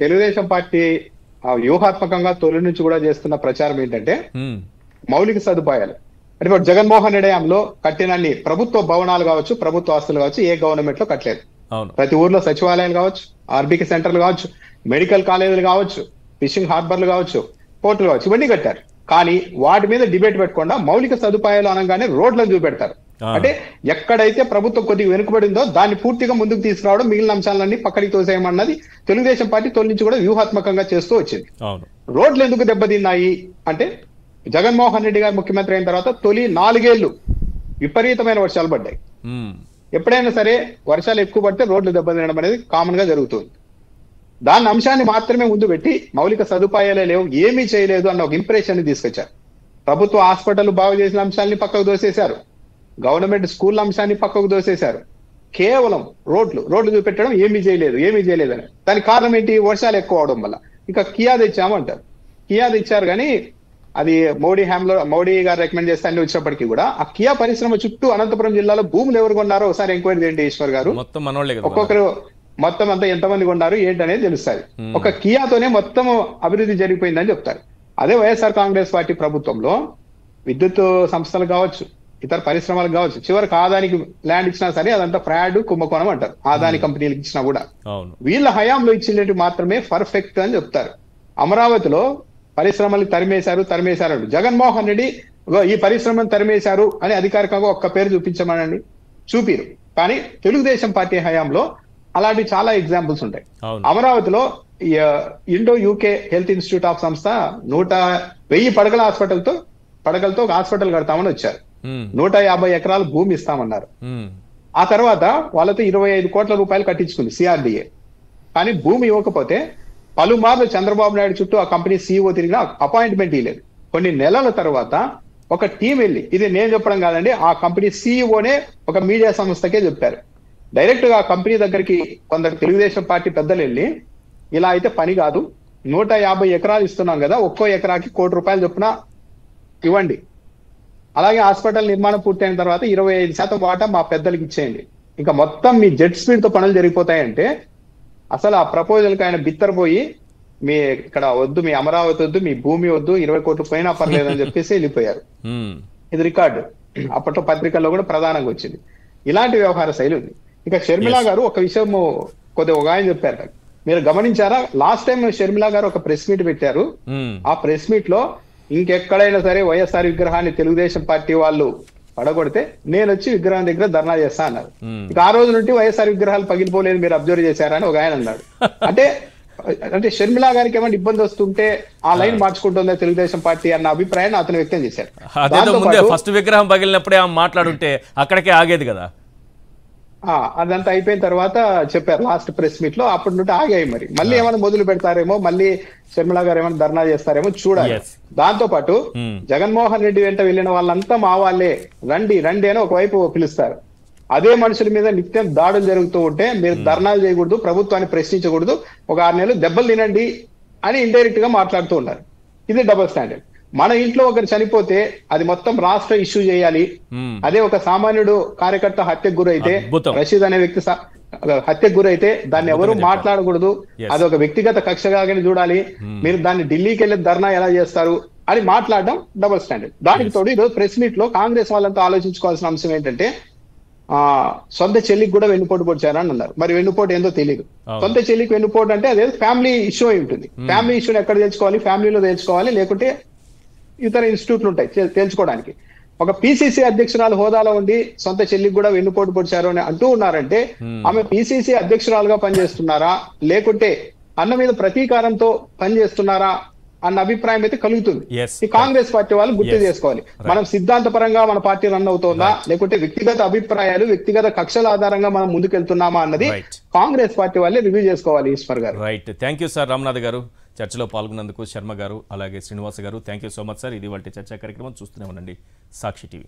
తెలుగుదేశం పార్టీ వ్యూహాత్మకంగా తొలి నుంచి కూడా చేస్తున్న ప్రచారం ఏంటంటే మౌలిక సదుపాయాలు. అంటే ఇప్పుడు జగన్మోహన్ రెడ్డి హయాంలో కట్టినన్ని ప్రభుత్వ భవనాలు కావచ్చు, ప్రభుత్వ ఆస్తులు కావచ్చు, ఏ గవర్నమెంట్ లో కట్టలేదు. ప్రతి ఊర్లో సచివాలయాలు కావచ్చు, ఆర్బీకే సెంటర్లు కావచ్చు, మెడికల్ కాలేజీలు కావచ్చు, ఫిషింగ్ హార్బర్లు కావచ్చు, పోర్టులు కావచ్చు, ఇవన్నీ కట్టారు. కానీ వాటి మీద డిబేట్ పెట్టకుండా మౌలిక సదుపాయాలు అనగానే రోడ్లను చూపెడతారు. అంటే ఎక్కడైతే ప్రభుత్వం కొద్దిగా వెనుకబడిందో దాన్ని పూర్తిగా ముందుకు తీసుకురావడం, మిగిలిన అంశాలన్నీ పక్కడికి తోసేయమన్నది తెలుగుదేశం పార్టీ తొలి నుంచి కూడా వ్యూహాత్మకంగా చేస్తూ వచ్చింది. రోడ్లు ఎందుకు దెబ్బతిన్నాయి అంటే, జగన్మోహన్ రెడ్డి గారు ముఖ్యమంత్రి అయిన తర్వాత తొలి 4 ఏళ్లు విపరీతమైన వర్షాలు పడ్డాయి. ఎప్పుడైనా సరే వర్షాలు ఎక్కువ పడితే రోడ్లు దెబ్బతినడం అనేది కామన్ గా జరుగుతుంది. దాని అంశాన్ని మాత్రమే ముందు పెట్టి మౌలిక సదుపాయాలే లేవు, ఏమీ చేయలేదు అన్న ఒక ఇంప్రెషన్ ని తీసుకొచ్చారు. ప్రభుత్వ హాస్పిటల్ బాగు చేసిన అంశాన్ని పక్కకు దోసేశారు. గవర్నమెంట్ స్కూల్ అంశాన్ని పక్కకు దోసేశారు. కేవలం రోడ్లు చూపెట్టడం ఏమీ చేయలేదని. దానికి కారణం ఏంటి? వర్షాలు ఎక్కువ అవడం వల్ల. ఇంకా కియా తెచ్చామంటారు. కియా తెచ్చారు కానీ అది మోడీ గారు రికమెండ్ చేస్తే అన్ని వచ్చినప్పటికీ కూడా ఆ కియా పరిశ్రమ చుట్టూ అనంతపురం జిల్లాలో భూములు ఎవరు కొన్నారో ఒకసారి ఎంక్వైరీ చేయండి ఈశ్వర్ గారు. ఒక్కొక్కరు మొత్తం అంతా ఎంతమంది కొన్నారు ఏంటనేది తెలుస్తుంది. ఒక కియాతోనే మొత్తం అభివృద్ధి జరిగిపోయిందని చెప్తారు. అదే వైఎస్ఆర్ కాంగ్రెస్ పార్టీ ప్రభుత్వంలో విద్యుత్ సంస్థలు కావచ్చు, ఇతర పరిశ్రమలు కావచ్చు, చివరికి ఆదానికి ల్యాండ్ ఇచ్చినా సరే అదంతా ఫ్రాడ్, కుంభకోణం అంటారు. ఆదాని కంపెనీలకు ఇచ్చినా కూడా వీళ్ళ హయాంలో ఇచ్చినట్టు మాత్రమే పర్ఫెక్ట్ అని చెప్తారు. అమరావతిలో పరిశ్రమలు తరిమేశారు. జగన్మోహన్ రెడ్డి ఈ పరిశ్రమను తరిమేశారు అని అధికారికంగా ఒక్క పేరు చూపించమనండి, చూపిరు. కానీ తెలుగుదేశం పార్టీ హయాంలో అలాంటి చాలా ఎగ్జాంపుల్స్ ఉంటాయి. అమరావతిలో Indo UK health institute of సంస్థ 1000 పడకలతో ఒక హాస్పిటల్ కడతామని వచ్చారు. 150 ఎకరాలు భూమి ఇస్తామన్నారు. ఆ తర్వాత వాళ్ళతో 25 కోట్ల రూపాయలు కట్టించుకుంది సిఆర్డిఏ. కానీ భూమి ఇవ్వకపోతే పలుమార్లు చంద్రబాబు నాయుడు చుట్టూ ఆ కంపెనీ సీఈఓ తిరిగినా అపాయింట్మెంట్ ఇవ్వలేదు. కొన్ని నెలల తర్వాత ఒక టీం వెళ్ళి, ఇది నేను చెప్పడం కాదండి, ఆ కంపెనీ సీఈఓనే ఒక మీడియా సంస్థకే చెప్పారు. డైరెక్ట్ గా ఆ కంపెనీ దగ్గరికి కొందరు తెలుగుదేశం పార్టీ పెద్దలు వెళ్ళి, ఇలా అయితే పని కాదు, 150 ఎకరాలు ఇస్తున్నాం కదా, ఒక్కో ఎకరాకి 1 కోటి రూపాయలు చొప్పున ఇవ్వండి, అలాగే హాస్పిటల్ నిర్మాణం పూర్తయిన తర్వాత 25% వాటా మా పెద్దలకి ఇచ్చేయండి, ఇంకా మొత్తం మీ జెట్ స్పీడ్ తో పనులు జరిగిపోతాయంటే అసలు ఆ ప్రపోజల్ కి ఆయన బిత్తరపోయి, మీ ఇక్కడ వద్దు, మీ అమరావతి వద్దు, మీ భూమి వద్దు, 20 కోట్లు పోయినా పర్లేదు అని చెప్పేసి వెళ్ళిపోయారు. ఇది రికార్డు అప్పట్లో పత్రికల్లో కూడా ప్రధానంగా వచ్చింది. ఇలాంటి వ్యవహార శైలి ఉంది. ఇక షర్మిల గారు ఒక విషయం కొద్దిగా ఒక ఆయన చెప్పారు, మీరు గమనించారా? లాస్ట్ టైం షర్మిల గారు ఒక ప్రెస్ మీట్ పెట్టారు. ఆ ప్రెస్ మీట్ లో ఇంకెక్కడైనా సరే వైఎస్ఆర్ విగ్రహాన్ని తెలుగుదేశం పార్టీ వాళ్ళు పడగొడితే నేను వచ్చి విగ్రహం దగ్గర ధర్నా చేస్తా అన్నారు. ఇక ఆ రోజు నుండి వైఎస్ఆర్ విగ్రహాలు పగిలిపోలేదు, మీరు అబ్జర్వ్ చేశారా అని ఒక ఆయన అన్నాడు. అంటే షర్మిల గారికి ఏమైనా ఇబ్బంది వస్తుంటే ఆ లైన్ మార్చుకుంటుందా తెలుగుదేశం పార్టీ అన్న అభిప్రాయాన్ని అతను వ్యక్తం చేశారు. ఫస్ట్ విగ్రహం పగిలినప్పుడే మాట్లాడుంటే అక్కడికే ఆగేది కదా. అదంతా అయిపోయిన తర్వాత చెప్పారు లాస్ట్ ప్రెస్ మీట్ లో, అప్పటి నుండి ఆగాయి. మరి మళ్ళీ ఏమైనా మొదలు పెడతారేమో, మళ్ళీ షర్మిల గారు ఏమైనా ధర్నా చేస్తారేమో చూడాలి. దాంతో పాటు జగన్మోహన్ రెడ్డి వెంట వెళ్ళిన వాళ్ళంతా మా వాళ్ళే, రండి రండి అని ఒకవైపు పిలుస్తారు. అదే మనుషుల మీద నిత్యం దాడులు జరుగుతూ ఉంటే మీరు ధర్నాలు చేయకూడదు, ప్రభుత్వాన్ని ప్రశ్నించకూడదు, ఒక 6 నెలలు దెబ్బలు తినండి అని ఇండైరెక్ట్ గా మాట్లాడుతూ ఉన్నారు. ఇది డబుల్ స్టాండర్డ్. మన ఇంట్లో ఒకరు చనిపోతే అది మొత్తం రాష్ట్ర ఇష్యూ చేయాలి. అదే ఒక సామాన్యుడు కార్యకర్త హత్యకు గురైతే, రషీద్ అనే వ్యక్తి హత్యకు గురైతే దాన్ని ఎవరు మాట్లాడకూడదు, అది ఒక వ్యక్తిగత కక్షగానే చూడాలి. మీరు దాన్ని ఢిల్లీకి వెళ్ళి ధర్నా ఎలా చేస్తారు అని మాట్లాడడం డబుల్ స్టాండర్డ్. దానికి తోడు ఈరోజు ప్రెస్ మీట్ లో కాంగ్రెస్ వాళ్ళంతా ఆలోచించుకోవాల్సిన అంశం ఏంటంటే, సొంత చెల్లికి కూడా వెన్నుపోటు పొడిచారని అన్నారు. మరి వెన్నుపోటు ఏందో తెలియదు. సొంత చెల్లికి వెన్నుపోటు అంటే అదే ఫ్యామిలీ ఇష్యూ అయి ఉంటుంది. ఫ్యామిలీ ఇష్యూని ఎక్కడ తెలుసుకోవాలి? ఫ్యామిలీలో తెలుసుకోవాలి, లేకుంటే ఇతర ఇన్స్టిట్యూట్లు ఉంటాయి తెలుసుకోవడానికి. ఒక పిసిసి అధ్యక్షురాలు హోదాలో ఉండి సొంత చెల్లికి కూడా వెన్నుపోటు పొడిచారు అని అంటూ ఉన్నారంటే ఆమె పిసిసి అధ్యక్షురాలుగా పనిచేస్తున్నారా, లేకుంటే అన్న మీద ప్రతీకారంతో పనిచేస్తున్నారా అన్న అభిప్రాయం అయితే కలుగుతుంది. ఈ కాంగ్రెస్ పార్టీ వాళ్ళు గుర్తు చేసుకోవాలి, మనం సిద్ధాంతపరంగా మన పార్టీ రన్ అవుతోందా, లేకుంటే వ్యక్తిగత అభిప్రాయాలు, వ్యక్తిగత కక్షల ఆధారంగా మనం ముందుకెళ్తున్నామా అన్నది కాంగ్రెస్ పార్టీ వాళ్ళే రివ్యూ చేసుకోవాలి. ఈశ్వర్ గారు right. Thank you sir. Ramnath గారు చర్చలో పాల్గొన్నందుకు, శర్మ గారు అలాగే శ్రీనివాస్ గారు thank you so much sir. ఇది వాళ్ళ చర్చా కార్యక్రమం. చూస్తూనే ఉండండి సాక్షి టీవీ.